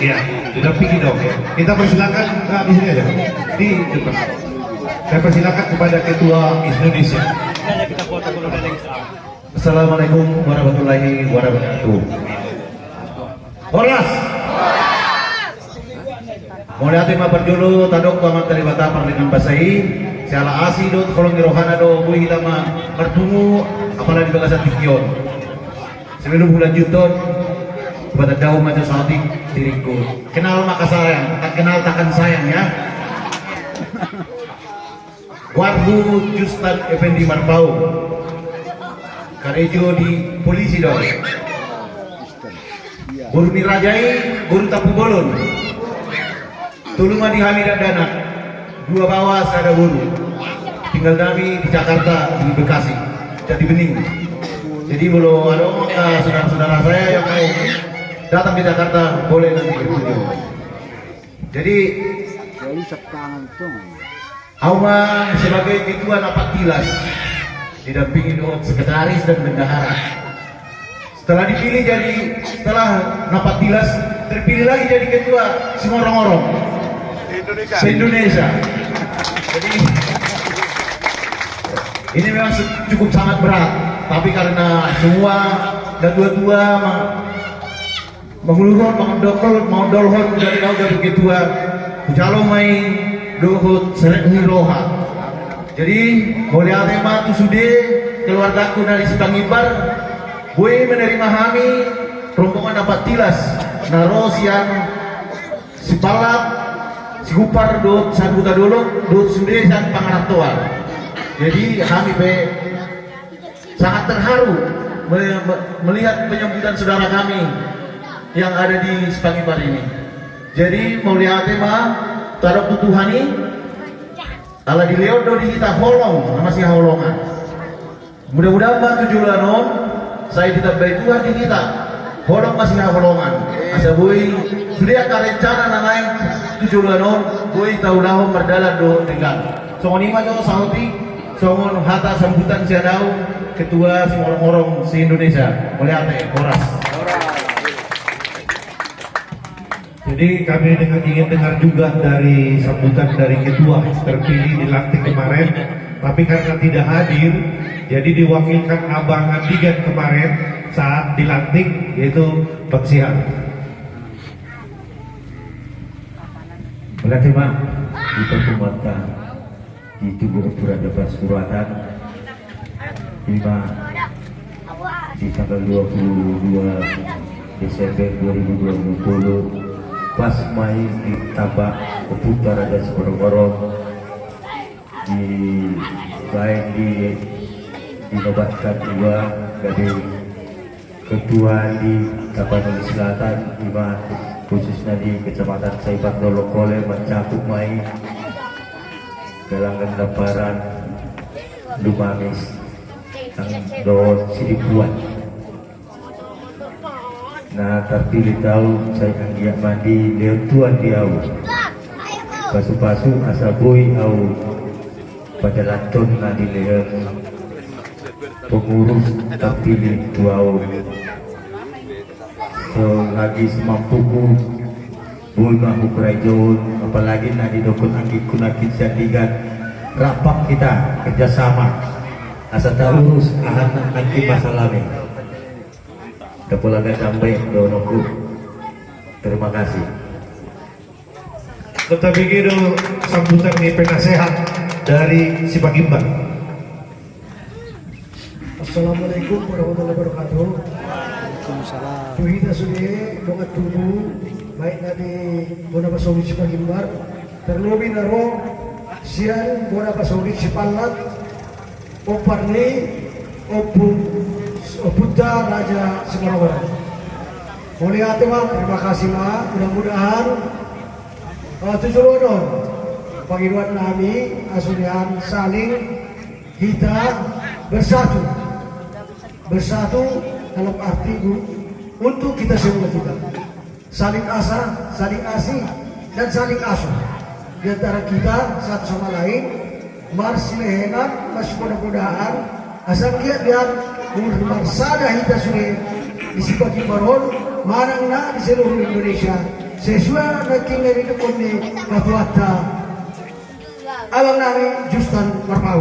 Ya, didampingi dong ya. Kita persilakan di sini aja di depan. Saya persilakan kepada Ketua Indonesia. Assalamualaikum warahmatullahi wabarakatuh. Horas. Mulai hati ma berjulu tadok paman dari bata parlingan basai siala asi do kolong rohana do bui lama bertemu apalagi bagasan tikion sebelum bulan juton kepada daun maju salati diriku kenal maka sayang tak kenal takkan sayang ya. Wargu Justan Effendi Marpau Karejo di polisi dong. Guru Mirajai, guru Tapu Bolon Tulungan di Hamidan Dana 2 bawas ada guru tinggal kami di Jakarta di Bekasi Jati Bening. Jadi belum ada saudara-saudara saya yang mau datang di Jakarta boleh nanti berkunjung. Jadi Auma sebagai ketua Napak Tilas didampingi dengan sekretaris dan bendahara. Setelah dipilih setelah Napak Tilas terpilih lagi jadi ketua Simorong-orong se-Indonesia. Jadi ini memang cukup sangat berat, tapi karena semua dan dua-dua menguluhon, mau dolhon dari dari ketua Pucalo main dohut seret roha. Jadi boleh tema tu sude keluargaku dari Sipangibar, gue menerima kami rombongan Napak Tilas narosian Sipalak Sigupar dot Saguta Dolok dot Sude dan Pangaratoan. Jadi kami sangat terharu melihat penyambutan saudara kami yang ada di Sipangibar ini. Jadi mau lihat tema taruh tutuhani ala di Leodo di kita holong masih holongan. Mudah-mudahan bantu julanon saya tetap baik Tuhan di kita holong masih holongan. Asa boy sudah ada rencana nanain julanon boy tahu lahom berdalan do tinggal. Songon ima jo sauti songon hata sambutan siadau ketua Simorong-orong se-Indonesia. Boleh ate horas. Jadi kami ingin dengar juga dari sambutan dari ketua terpilih dilantik kemarin, tapi karena tidak hadir, jadi diwakilkan Abang Andigan kemarin saat dilantik, yaitu Pak Sihan. Berarti Mak dipertemukan di tubuh Puradapat Suratan di tanggal 22 Desember 2020 pas main di Tabak Keputar Raja Simorong-orong di baik dinobatkan juga dari ketua di Tapanuli Selatan khususnya di Kecamatan Saibat Dolokole mencakup main Galangan Daparan Lumamis Don Sidipuan. Nah terpilih tahu saya anggiak mandi leo tuan diau pasu-pasu asa boy au pada lantun nadi leo pengurus terpilih tuau so lagi semampuku boy mahu kerajaan apalagi nadi dokun anggi kunakit sandigan rapat kita kerjasama asa taurus ahan nanti masalahnya. Kepulauan sampai donoku. Terima kasih. Tetapi gitu sambutan nih penasehat dari Sipangibar. Assalamualaikum warahmatullahi wabarakatuh. Waalaikumsalam. Kita sudah dongat tubuh baik dari Bona Pasoli Sipangibar terlebih naro sian Bona Pasoli Sipalat Oparni Oputa Raja Simorong-orong. Boleh hati Mak, terima kasih Mak. Mudah-mudahan tujuan panggilan kami asuhan saling kita bersatu dalam arti untuk kita semua kita saling asa, saling asih dan saling asuh di antara kita satu sama lain. Mars lehenan masih mudah-mudahan asal lihat marsada kita sudah di Sipangibar manangna di seluruh Indonesia sesuai dengan yang dikepun di Katuata Abang Nami Justan Marpau.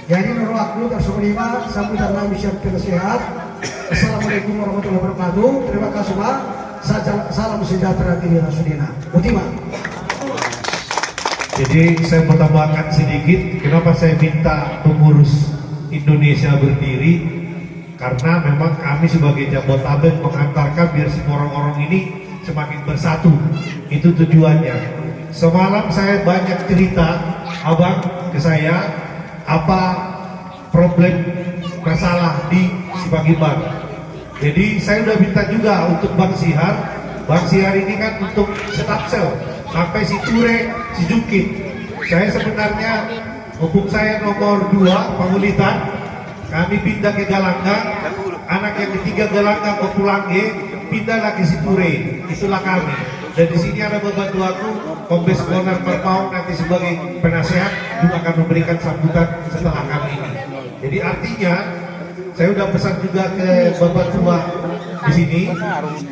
Jadi menurut aku tersumpah sambutan kami siap sehat. Assalamualaikum warahmatullahi wabarakatuh. Terima kasih Pak. salam sejahtera kita Sudina. Ultima. Jadi saya mau tambahkan sedikit, kenapa saya minta pengurus Indonesia berdiri, karena memang kami sebagai Jabotabek mengantarkan biar semua orang-orang ini semakin bersatu. Itu tujuannya. Semalam saya banyak cerita abang ke saya apa problem masalah di Sipagimbar. Jadi saya udah minta juga untuk Bang Sihar ini kan untuk Setapsel sampai si Ture, si Jukit. Saya sebenarnya hubung saya nomor 2 Pangulitan, kami pindah ke Galanggang, anak yang ketiga Galanggang ke Pulangge, pindah lagi si Ture, itulah kami. Dan di sini ada membantu aku, Kombes Bonar Parpaung nanti sebagai penasehat juga akan memberikan sambutan setelah kami ini. Jadi artinya saya udah pesan juga ke Bapak Tua di sini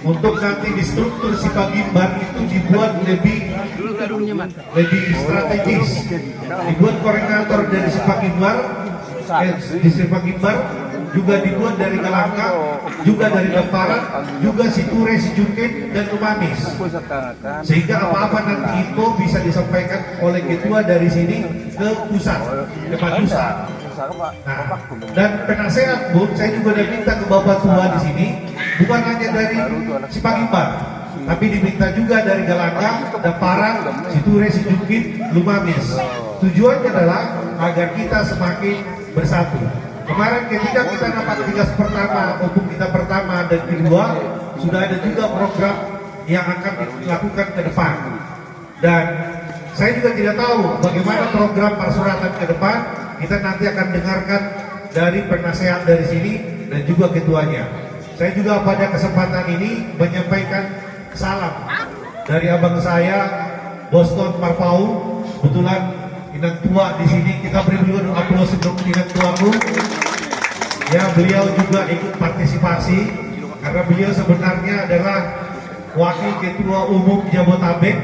untuk nanti di struktur Sipagimbar itu dibuat lebih strategis, dibuat koordinator dari Sipagimbar, di Sipagimbar juga dibuat dari Galanggang, juga dari Damparan, juga si Ture, si Jukit dan Lumamis, sehingga apa-apa nanti info bisa disampaikan oleh ketua dari sini ke pusat, ke Padusa. Nah, dan penasehat Bung, saya juga udah minta ke Bapak Tua di sini, bukan hanya dari Sipagimbar, tapi diminta juga dari Galanggang, Damparan, Siture, Sijukit, Lumamis. Tujuannya adalah agar kita semakin bersatu. Kemarin ketika kita dapat tugas pertama, hukum kita pertama dan kedua, sudah ada juga program yang akan dilakukan ke depan. Dan saya juga tidak tahu bagaimana program persuratan ke depan. Kita nanti akan dengarkan dari penasehat dari sini dan juga ketuanya. Saya juga pada kesempatan ini menyampaikan salam dari abang saya, Boston Parpaung. Kebetulan Inang Tua di sini, kita beri dulu aplaus untuk Inang Tuaku. Ya, beliau juga ikut partisipasi karena beliau sebenarnya adalah wakil ketua umum Jabotabek,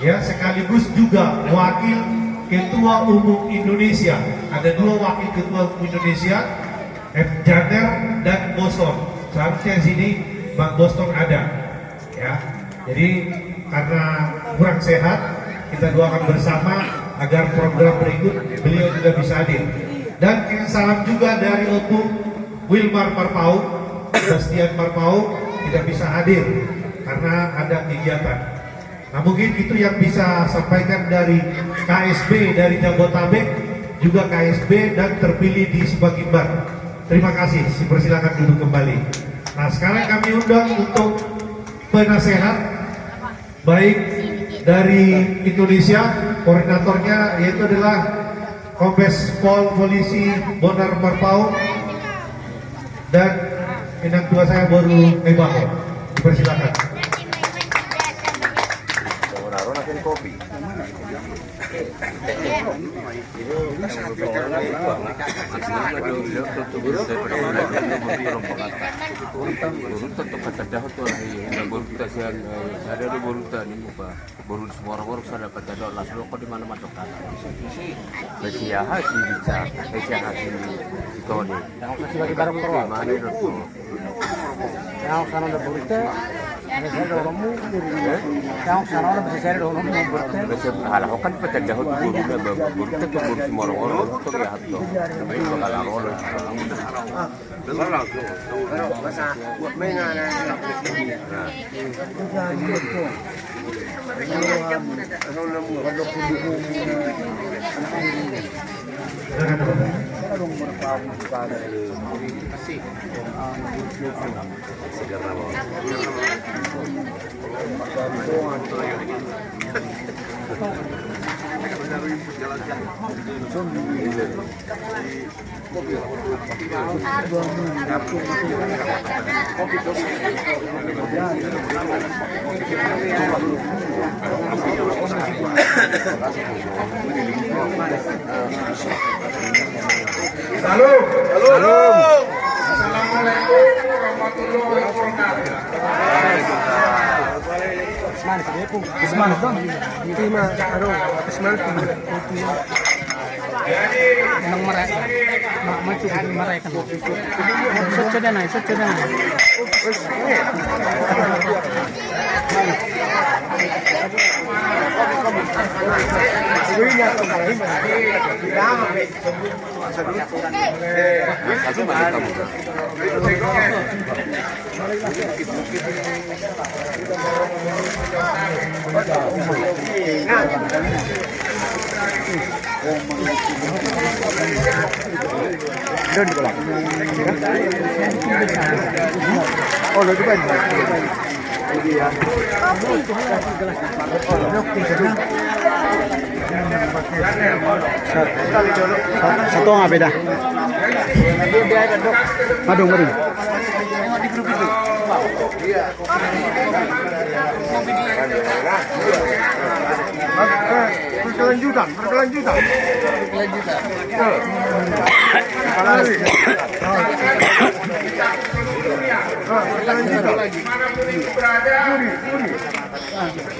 ya, sekaligus juga wakil Ketua Umum Indonesia. Ada 2 wakil Ketua Umum Indonesia, Janer dan Boston. Seharusnya di sini Bang Boston ada, ya. Jadi karena kurang sehat, kita doakan bersama agar program berikut beliau juga bisa hadir. Dan salam juga dari Opung Wilmar Parpaung, Bastian Parpaung tidak bisa hadir karena ada kegiatan. Nah, mungkin itu yang bisa sampaikan dari KSB dari Jabotabek, juga KSB dan terpilih di Sipagimbar. Terima kasih, silakan duduk kembali. Nah, sekarang kami undang untuk penasehat baik dari Indonesia, koordinatornya yaitu adalah Kombes Pol Polisi Bonar Parpaung dan Inang Tua saya baru Ebaho. Dipersilakan. Kopi. Salam. Assalamualaikum warahmatullahi wabarakatuh. Oh, lo depan. Satu nggak beda? Madung. Berkelanjutan. Dimanapun itu berada,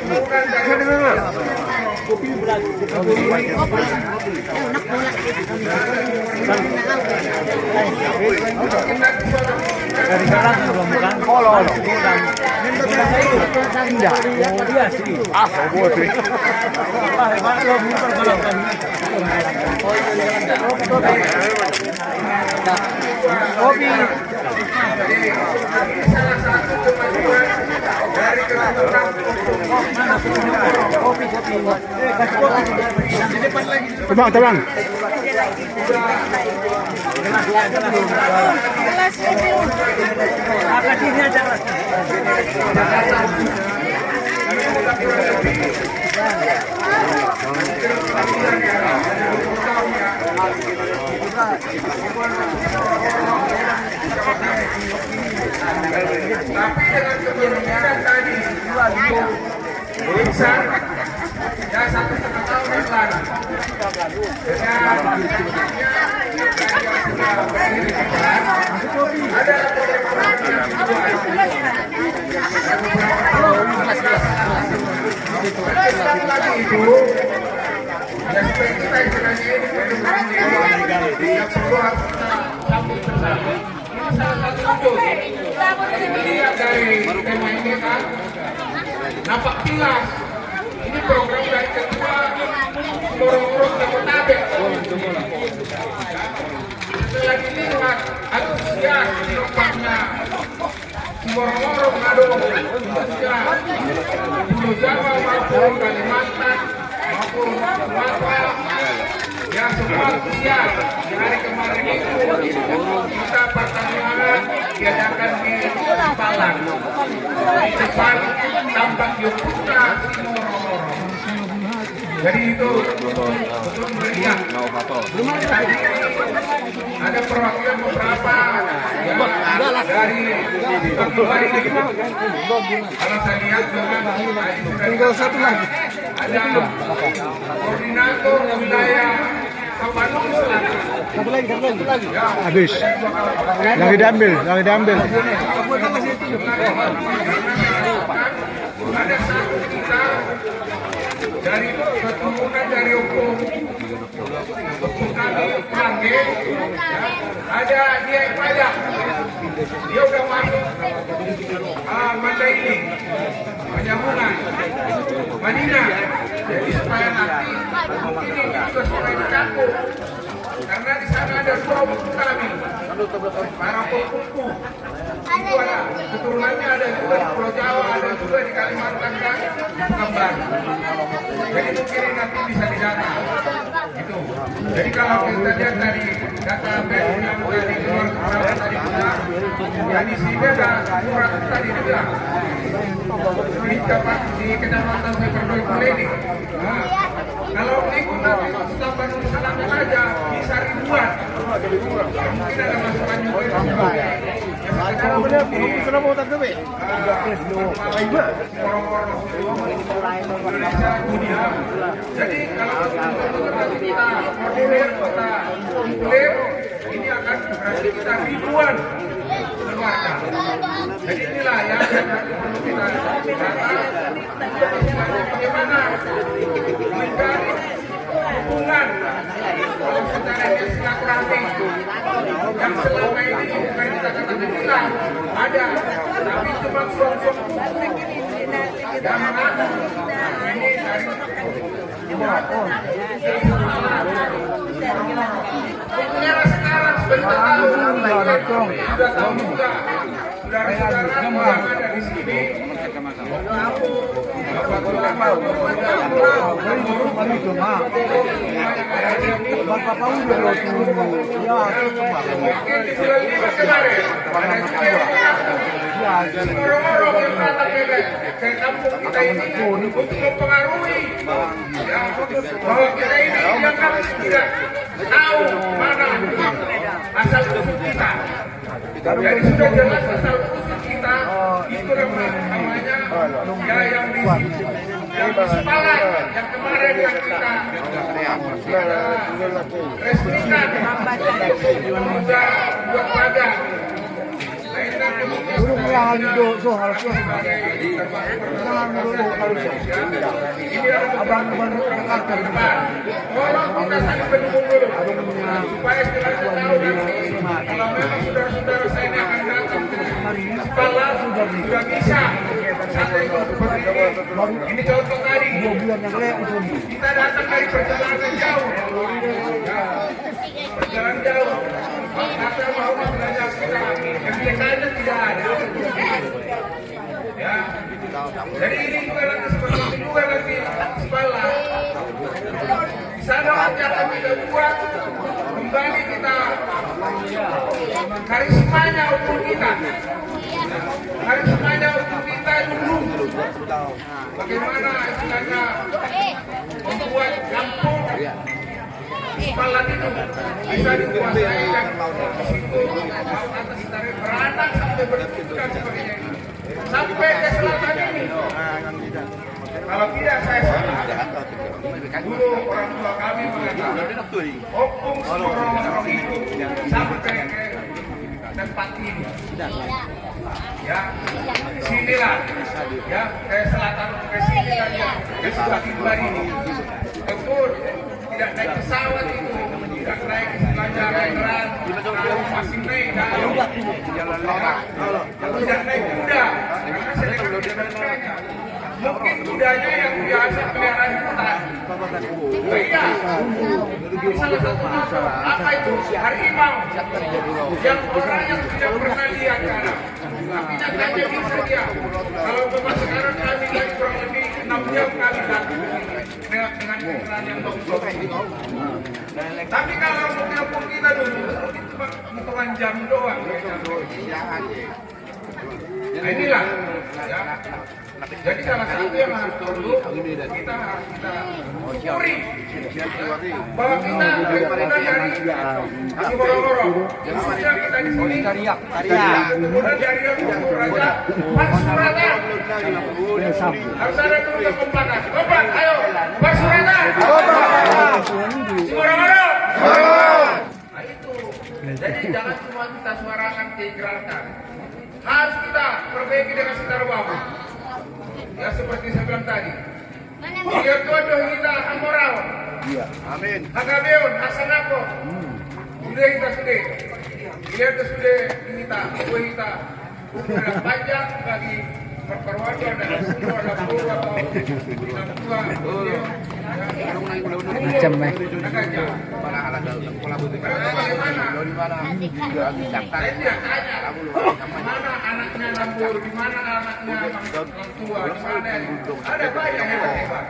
bukan dari salah satu kemajuan dari keturunan Terbang. tapi dengan kepemimpinan tadi bisa ya 1,5 tahun yang lalu ada lagi itu dan kita istilahnya ini yang perlu harus sambut bersama. Ini salah satu wujud dilihat dari tema ini kan nampak jelas ini program dari ketua Morong-Morong Jabodetabek. Setelah dilihat antusias di tempatnya Morong-Morong Manado, khususnya Pulau Jawa maupun Kalimantan maupun Sumatera, yang semua antusias di hari kemarin itu kita pertandingan diadakan di Palang di depan tampak Yoputra Morong-Morong. Jadi itu betul meriah. Tadi ada perwakilan beberapa dari kalau saya lihat tinggal satu lagi. Ada koordinator wilayah Bandung Selatan. Satu lagi. Habis. Lagi diambil. Ada satu kita dari keturunan dari hukum kami Pangge, ada dia pajak, dia udah masuk Mandailing, Penyambungan, Madinah. Jadi supaya nanti mungkin ini juga supaya dicakup, karena di sana ada dua buku kami, para pembuku. Itu ada keturunannya, ada juga di Pulau Jawa, ada juga di Kalimantan dan Kembar. Jadi mungkin ini nanti bisa didata. Gitu. Jadi kalau kita lihat dari database yang tadi keluar keterangan tadi juga, ya di sini ada surat tadi juga di kecamatan Seperdoy ini. Nah, kalau ikut nanti Staf Bandung Selatan saja bisa ribuan. Mungkin ada masukan juga. Jadi kalau kita koordinir, kita kumpulin, ini akan berarti kita ribuan keluarga. Jadi inilah yang perlu kita data bagaimana mencari hubungan kalau secara silaturahmi yang selama ini bukan kita katakan hilang, ada, tapi cuma suam-suam publik yang mengaku ini dari Buktinya sekarang sudah tahu juga saudara-saudara yang ada di sini. Mungkin di bulan ini kemarin orang-orang yang datang ke kampung kita ini untuk mempengaruhi bahwa kita ini dianggap tidak tahu mana asal usul kita. Jadi sudah jelas asal usul kita itu namanya yang di Sepalan yang kemarin yang kita resmikan juga buat pada. Supaya kita tahu nanti kalau memang saudara-saudara saya ini akan datang kepala sudah bisa sampai seperti ini contoh tadi kita datang dari perjalanan jauh kata mau belajar kita yang biasanya tidak ada ya. Jadi ini juga lagi seperti itu juga lagi sekolah di sana nanti akan kita buat kembali kita karismanya ukur kita dulu bagaimana istilahnya membuat kampung Sepalan itu bisa dikuasai dan di situ atas dari beranak sampai bertujuan sebagainya ini sampai ke selatan ini. Kalau tidak saya salah, dulu orang tua kami mengatakan opung orang itu sampai ke tempat ini. Ya, sinilah ya ke selatan ke sini ya ke sebelah timur ini. Betul. Tidak naik pesawat itu, tidak naik istilahnya kendaraan, masih naik dalam, tidak naik kuda, karena saya tidak naik. Mungkin kudanya yang biasa peliharaan hutan. Iya, salah satu apa itu harimau yang orang yang tidak pernah lihat karena tapi nyatanya bisa dia. Kalau memang sekarang kami lagi kurang lebih 6 jam kami datang dengan kendaraan yang bagus. Tapi kalau mobil kita dulu itu hitungan jam doang. Nah inilah ya. Jadi salah satu yang harus perlu kita syukuri bahwa kita kemudian dari Moro-Moro khususnya kita di sini kemudian dari Raja Parsurata harus ada dulu kekompakan. Kompak, ayo Parsurata Moro-Moro. Nah itu jadi jangan cuma kita suarakan keikraran, harus kita perbaiki dengan secara bagus. Ya seperti saya bilang tadi, dia jodoh kita moral. Iya. Amin. Hagabeon, hasanako. Sudah kita sudah. Dia itu sudah kita, kita. Ukuran panjang bagi perperwakilan dan semua lapor atau Macam bagaimana? Mana anaknya lambur, di mana anaknya orang tua, di mana ada banyak hebat-hebat.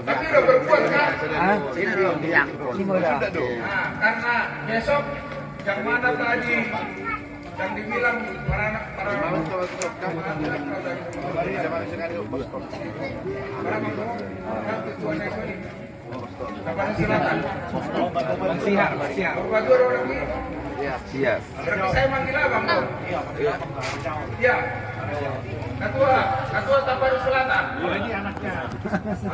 Tapi udah berbuat kan? Nah, karena besok yang mana tadi yang dibilang para siap. Berarti saya manggil abang. Iya. Ketua Tabaru Selatan. Ini anaknya.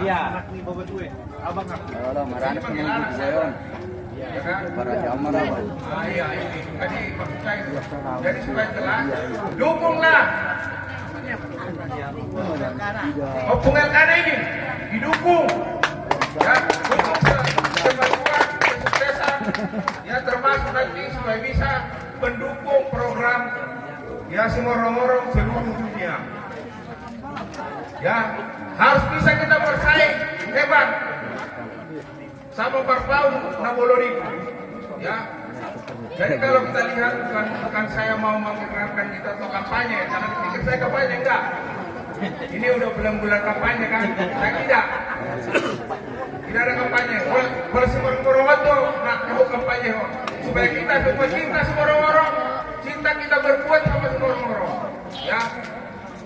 Iya. Anak nih bawa gue. Abang aku. Kalau marah manggil anak saya. Ya kan? Para jamar apa? Iya ini. Tadi maksud saya itu. Jadi supaya jelas, dukunglah. Hubungan karena ini didukung. Ya, dukung Ya termasuk nanti supaya bisa mendukung program ya Simorong-Morong seluruh dunia. Ya harus bisa kita bersaing hebat sama Parpau Nabolori. Ya. Jadi kalau kita lihat bukan saya mau mengikrarkan kita atau kampanye, jangan pikir saya kampanye, enggak. Ini udah bulan-bulan kampanye kan? Saya tidak ada kampanye. Kalau Simorong-Morong itu nak tahu kampanye, supaya kita semua cinta Simorong-Morong, cinta kita berbuat sama Simorong-Morong. Ya,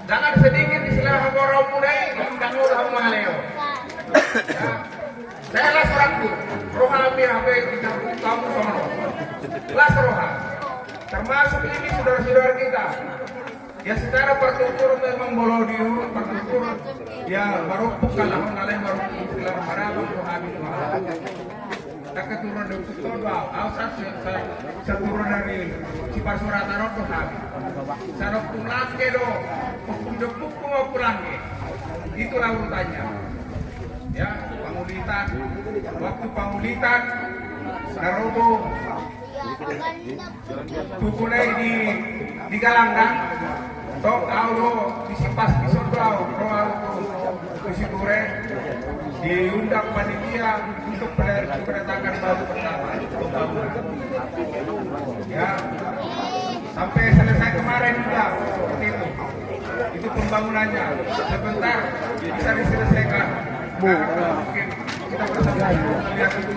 jangan sedikit istilah Morong muda ini, dan orang maleo. Ya, saya lah seraku, rohani apa kita kamu sama las roha. Termasuk ini saudara-saudara kita. Ya secara pertutur memang bolodiu pertutur ya marupuk kalahon aleh marupuk istilah marabang rohani mahal. Tak keturunan dari Kutoba, ausas saya turun dari Cipasuratan itu habis. Saya pun langke do, pun mau pulangke. Itulah urutannya. Ya, pangulitan, waktu pangulitan, Narobo, tukulai di Galanggang, tok aulo disipas pisau Kusiture diundang panitia untuk penetakan baru pertama pembangunan. Ya, sampai selesai kemarin juga seperti itu. Itu pembangunannya. Sebentar bisa diselesaikan. Karena mungkin kita bersama melihat itu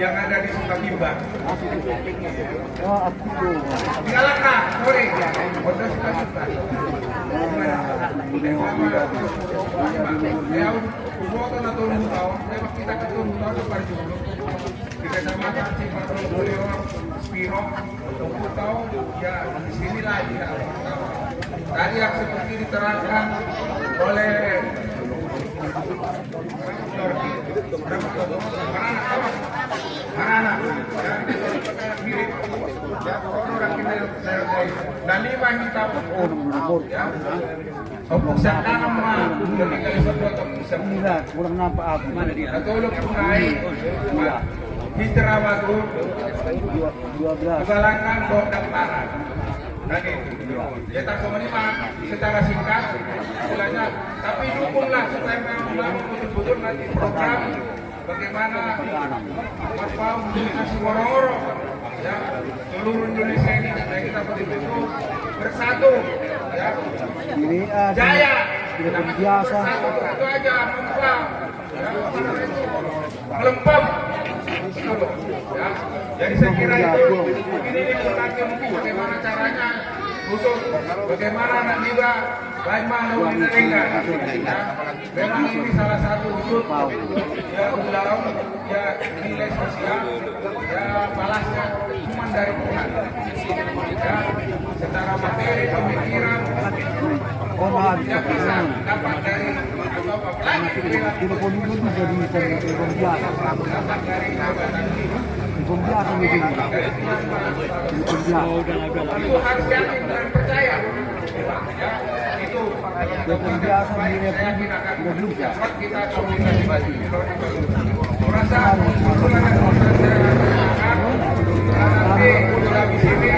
yang ada di Sukabimba. Galangka, sore, hotel Sukabimba. Foto na turun tahun, memang kita ke turun tahun depan dulu. Di kecamatan Cipatrol Belior, Spiro, 20 tahun, ya di sini lagi. Tadi yang seperti diterangkan oleh Marana, mirip, ya orang kita dan 5 hitam, ya. Kurang nampak apa? Mana dia? Natulog punay, Hitrawadu, Kebalangan, Bordang Paran. Tadi, ya tak semua secara singkat, istilahnya, tapi dukunglah supaya membangun betul-betul nanti program bagaimana Parpau menjadi Morong-Morong, ya seluruh Indonesia ini kita betul-betul bersatu, ya. Jaya, biasa. Itu aja, membuat, ya, melempem, ya. Jadi saya kira itu ini nanti mungkin bagaimana caranya, khusus bagaimana anak Niba baik mana menerima, ya. Memang ini salah satu wujud, ya beliau, ya nilai sosial, ya balasnya cuma dari Tuhan, ya secara materi pemikiran. Ya bisa dapat dari atau apalagi perilaku dapat dari jabatan itu harus yakin dan percaya, ya itu saya yakin akan dapat kita komunikasi merasa nanti sudah di sini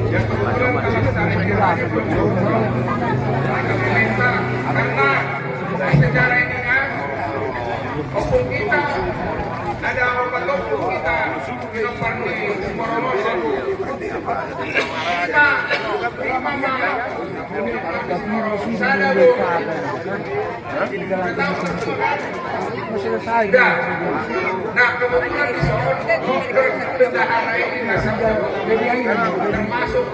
yang kebetulan kalau tarik kiranya belum karena secara ini kan hukum kita ada obat hukum kita perlu Simorong-Morong kita terima sana bu selesai nah kebetulan di soal bendahara ini termasuk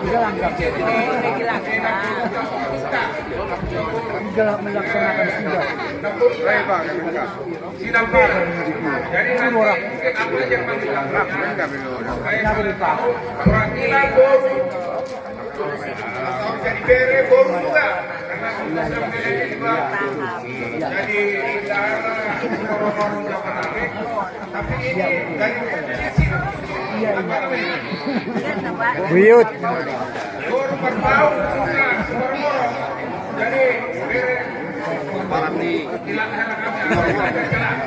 Tidak melaksanakan sidang jadi nanti apa aja yang perwakilan boru jadi bere boru juga karena juga jadi daerah Morong-Morong Jawa Tengah tapi ini dari sisi apa namanya Buyut. boru Parpau juga Morong-Morong jadi bere barang di ilahan kami ada jelas.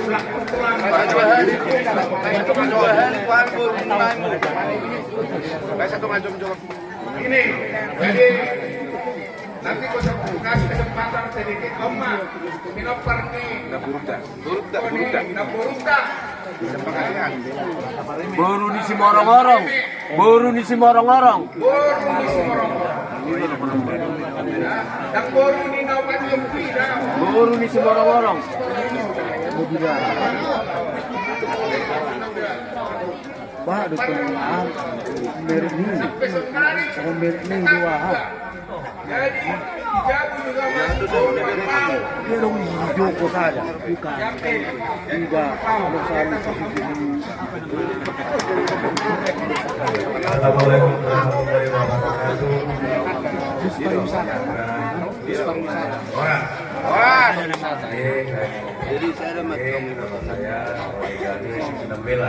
ulak petulang. Ini, jadi nanti kau kasih kesempatan sedikit Oma minopar nih. Naburuta. Baru di Simorong-orong. Baru di Simorong-orong. Dan baru ni naukan jempi dah. Baru di Simorong-orong. Pak, dukung merek ini. Kalau merek ini dua hal. Jadi jago juga masuk. Dia dong Joko saja, bukan. Tidak besar Assalamualaikum warahmatullahi wabarakatuh. Orang. Jadi saya ada nama saya Gani Sinambela.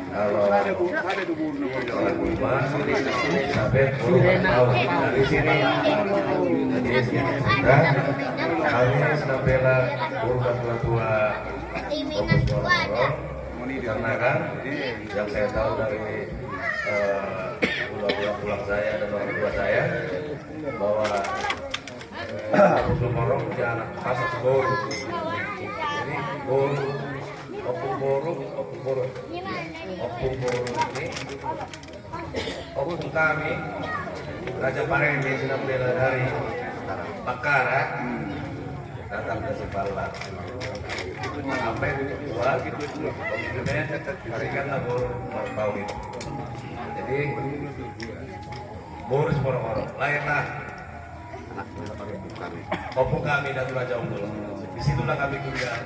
Kalau orang rumah sampai puluhan tahun dari sini. Jadi kita kami Sinambela urban tua karena kan yang saya tahu dari pulang saya dan orang tua saya bahwa sebelum orang dia anak pasar boru. Jadi boru, opung boru ini opung kami Raja Parende Sinambela dari Bakara datang ke Sipala. Apa itu buat komitmen berikanlah boru Marpawi. Jadi boru orang-orang lahirlah opung kami dan Raja Unggul. Disitulah kami kuliah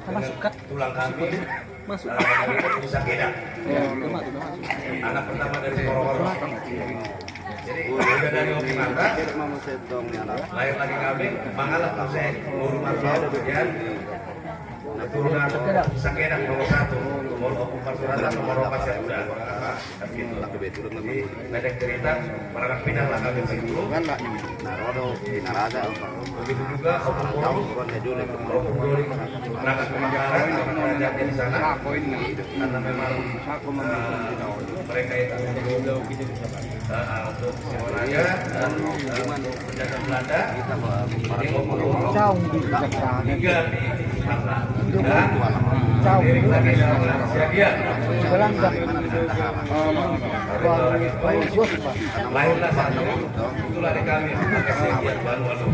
dengan tulang kami dari Sakeda. Anak pertama dari orang-orang. Jadi udah dari opung atas lahir lagi kami mangalah proses boru Marpawi ya. Keturunan Sakeda nomor 1, nomor opung Parsurata, nomor opas yang udah. Jadi pendek cerita, perangkat pindah lah kami situ. Begitu juga opung Dori, perangkat pemakaran, kerajaan di sana. Karena memang mereka itu untuk Simoraga dan penjaga Belanda. Ini opung hingga di Sumatera. Diri lagi siagian. Lahirlah satu. Itulah di kami siagian Balu-Balu.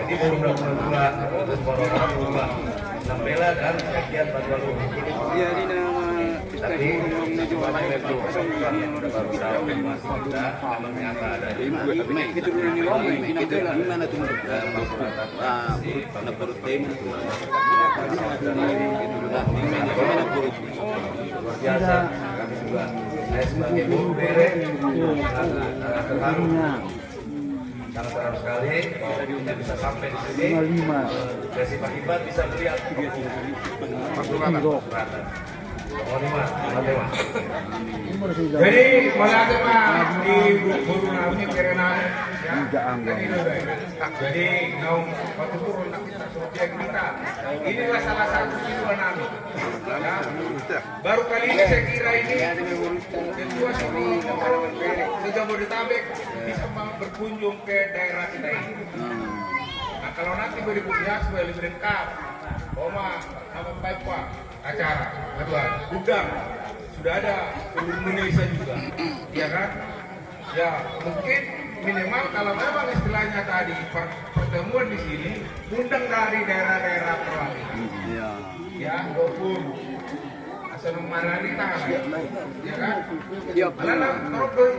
Jadi baru dua terus orang berubah. Sinambela dan siagian Balu-Balu. Iya ini nama. Tapi cuma itu udah baru tahu memang nyata ada. Itu ini gimana tuh? Pada perut tim. Luar biasa kami juga. Saya sebagai guru bere terharu, sangat terharu sekali bahwa kita bisa sampai di sini. Desi Pakibat bisa melihat Jadi malate mah di guru kami karena jadi naung waktu turun kita sosial kita inilah salah satu tujuan kami. Baru kali ini saya kira ini ketua sini Jabodetabek bisa berkunjung ke daerah kita ini. Nah kalau nanti berikutnya supaya lebih lengkap, Oma apa Pak acara kedua gudang sudah ada seluruh Indonesia juga, ya kan? Ya mungkin minimal kalau memang istilahnya tadi pertemuan di sini undang dari daerah-daerah perwakilan, ya walaupun asal Margarita, ya kan? Karena terus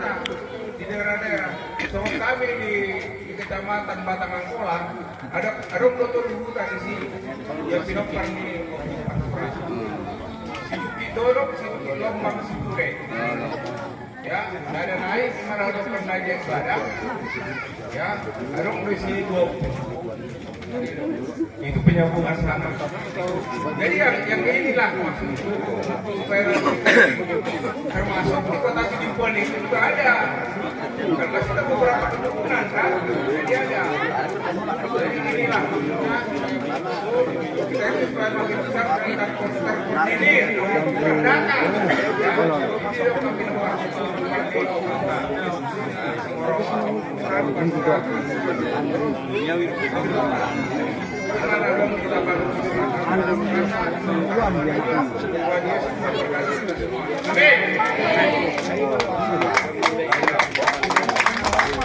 di daerah-daerah, so kami di kecamatan Batangan Kolang ada dokter hutan di sini yang sinopar di Dorok situ lombang siture. Ya, ada naik mana ada penajak badak. Ya, ada di sini 20. Itu penyambungan sana. Jadi yang inilah maksud supaya termasuk di kota Sidimpuan itu juga ada. Karena sudah beberapa dukungan kan, jadi ada. Jadi inilah supaya makin besar dan terkoordinir terdata. Amin.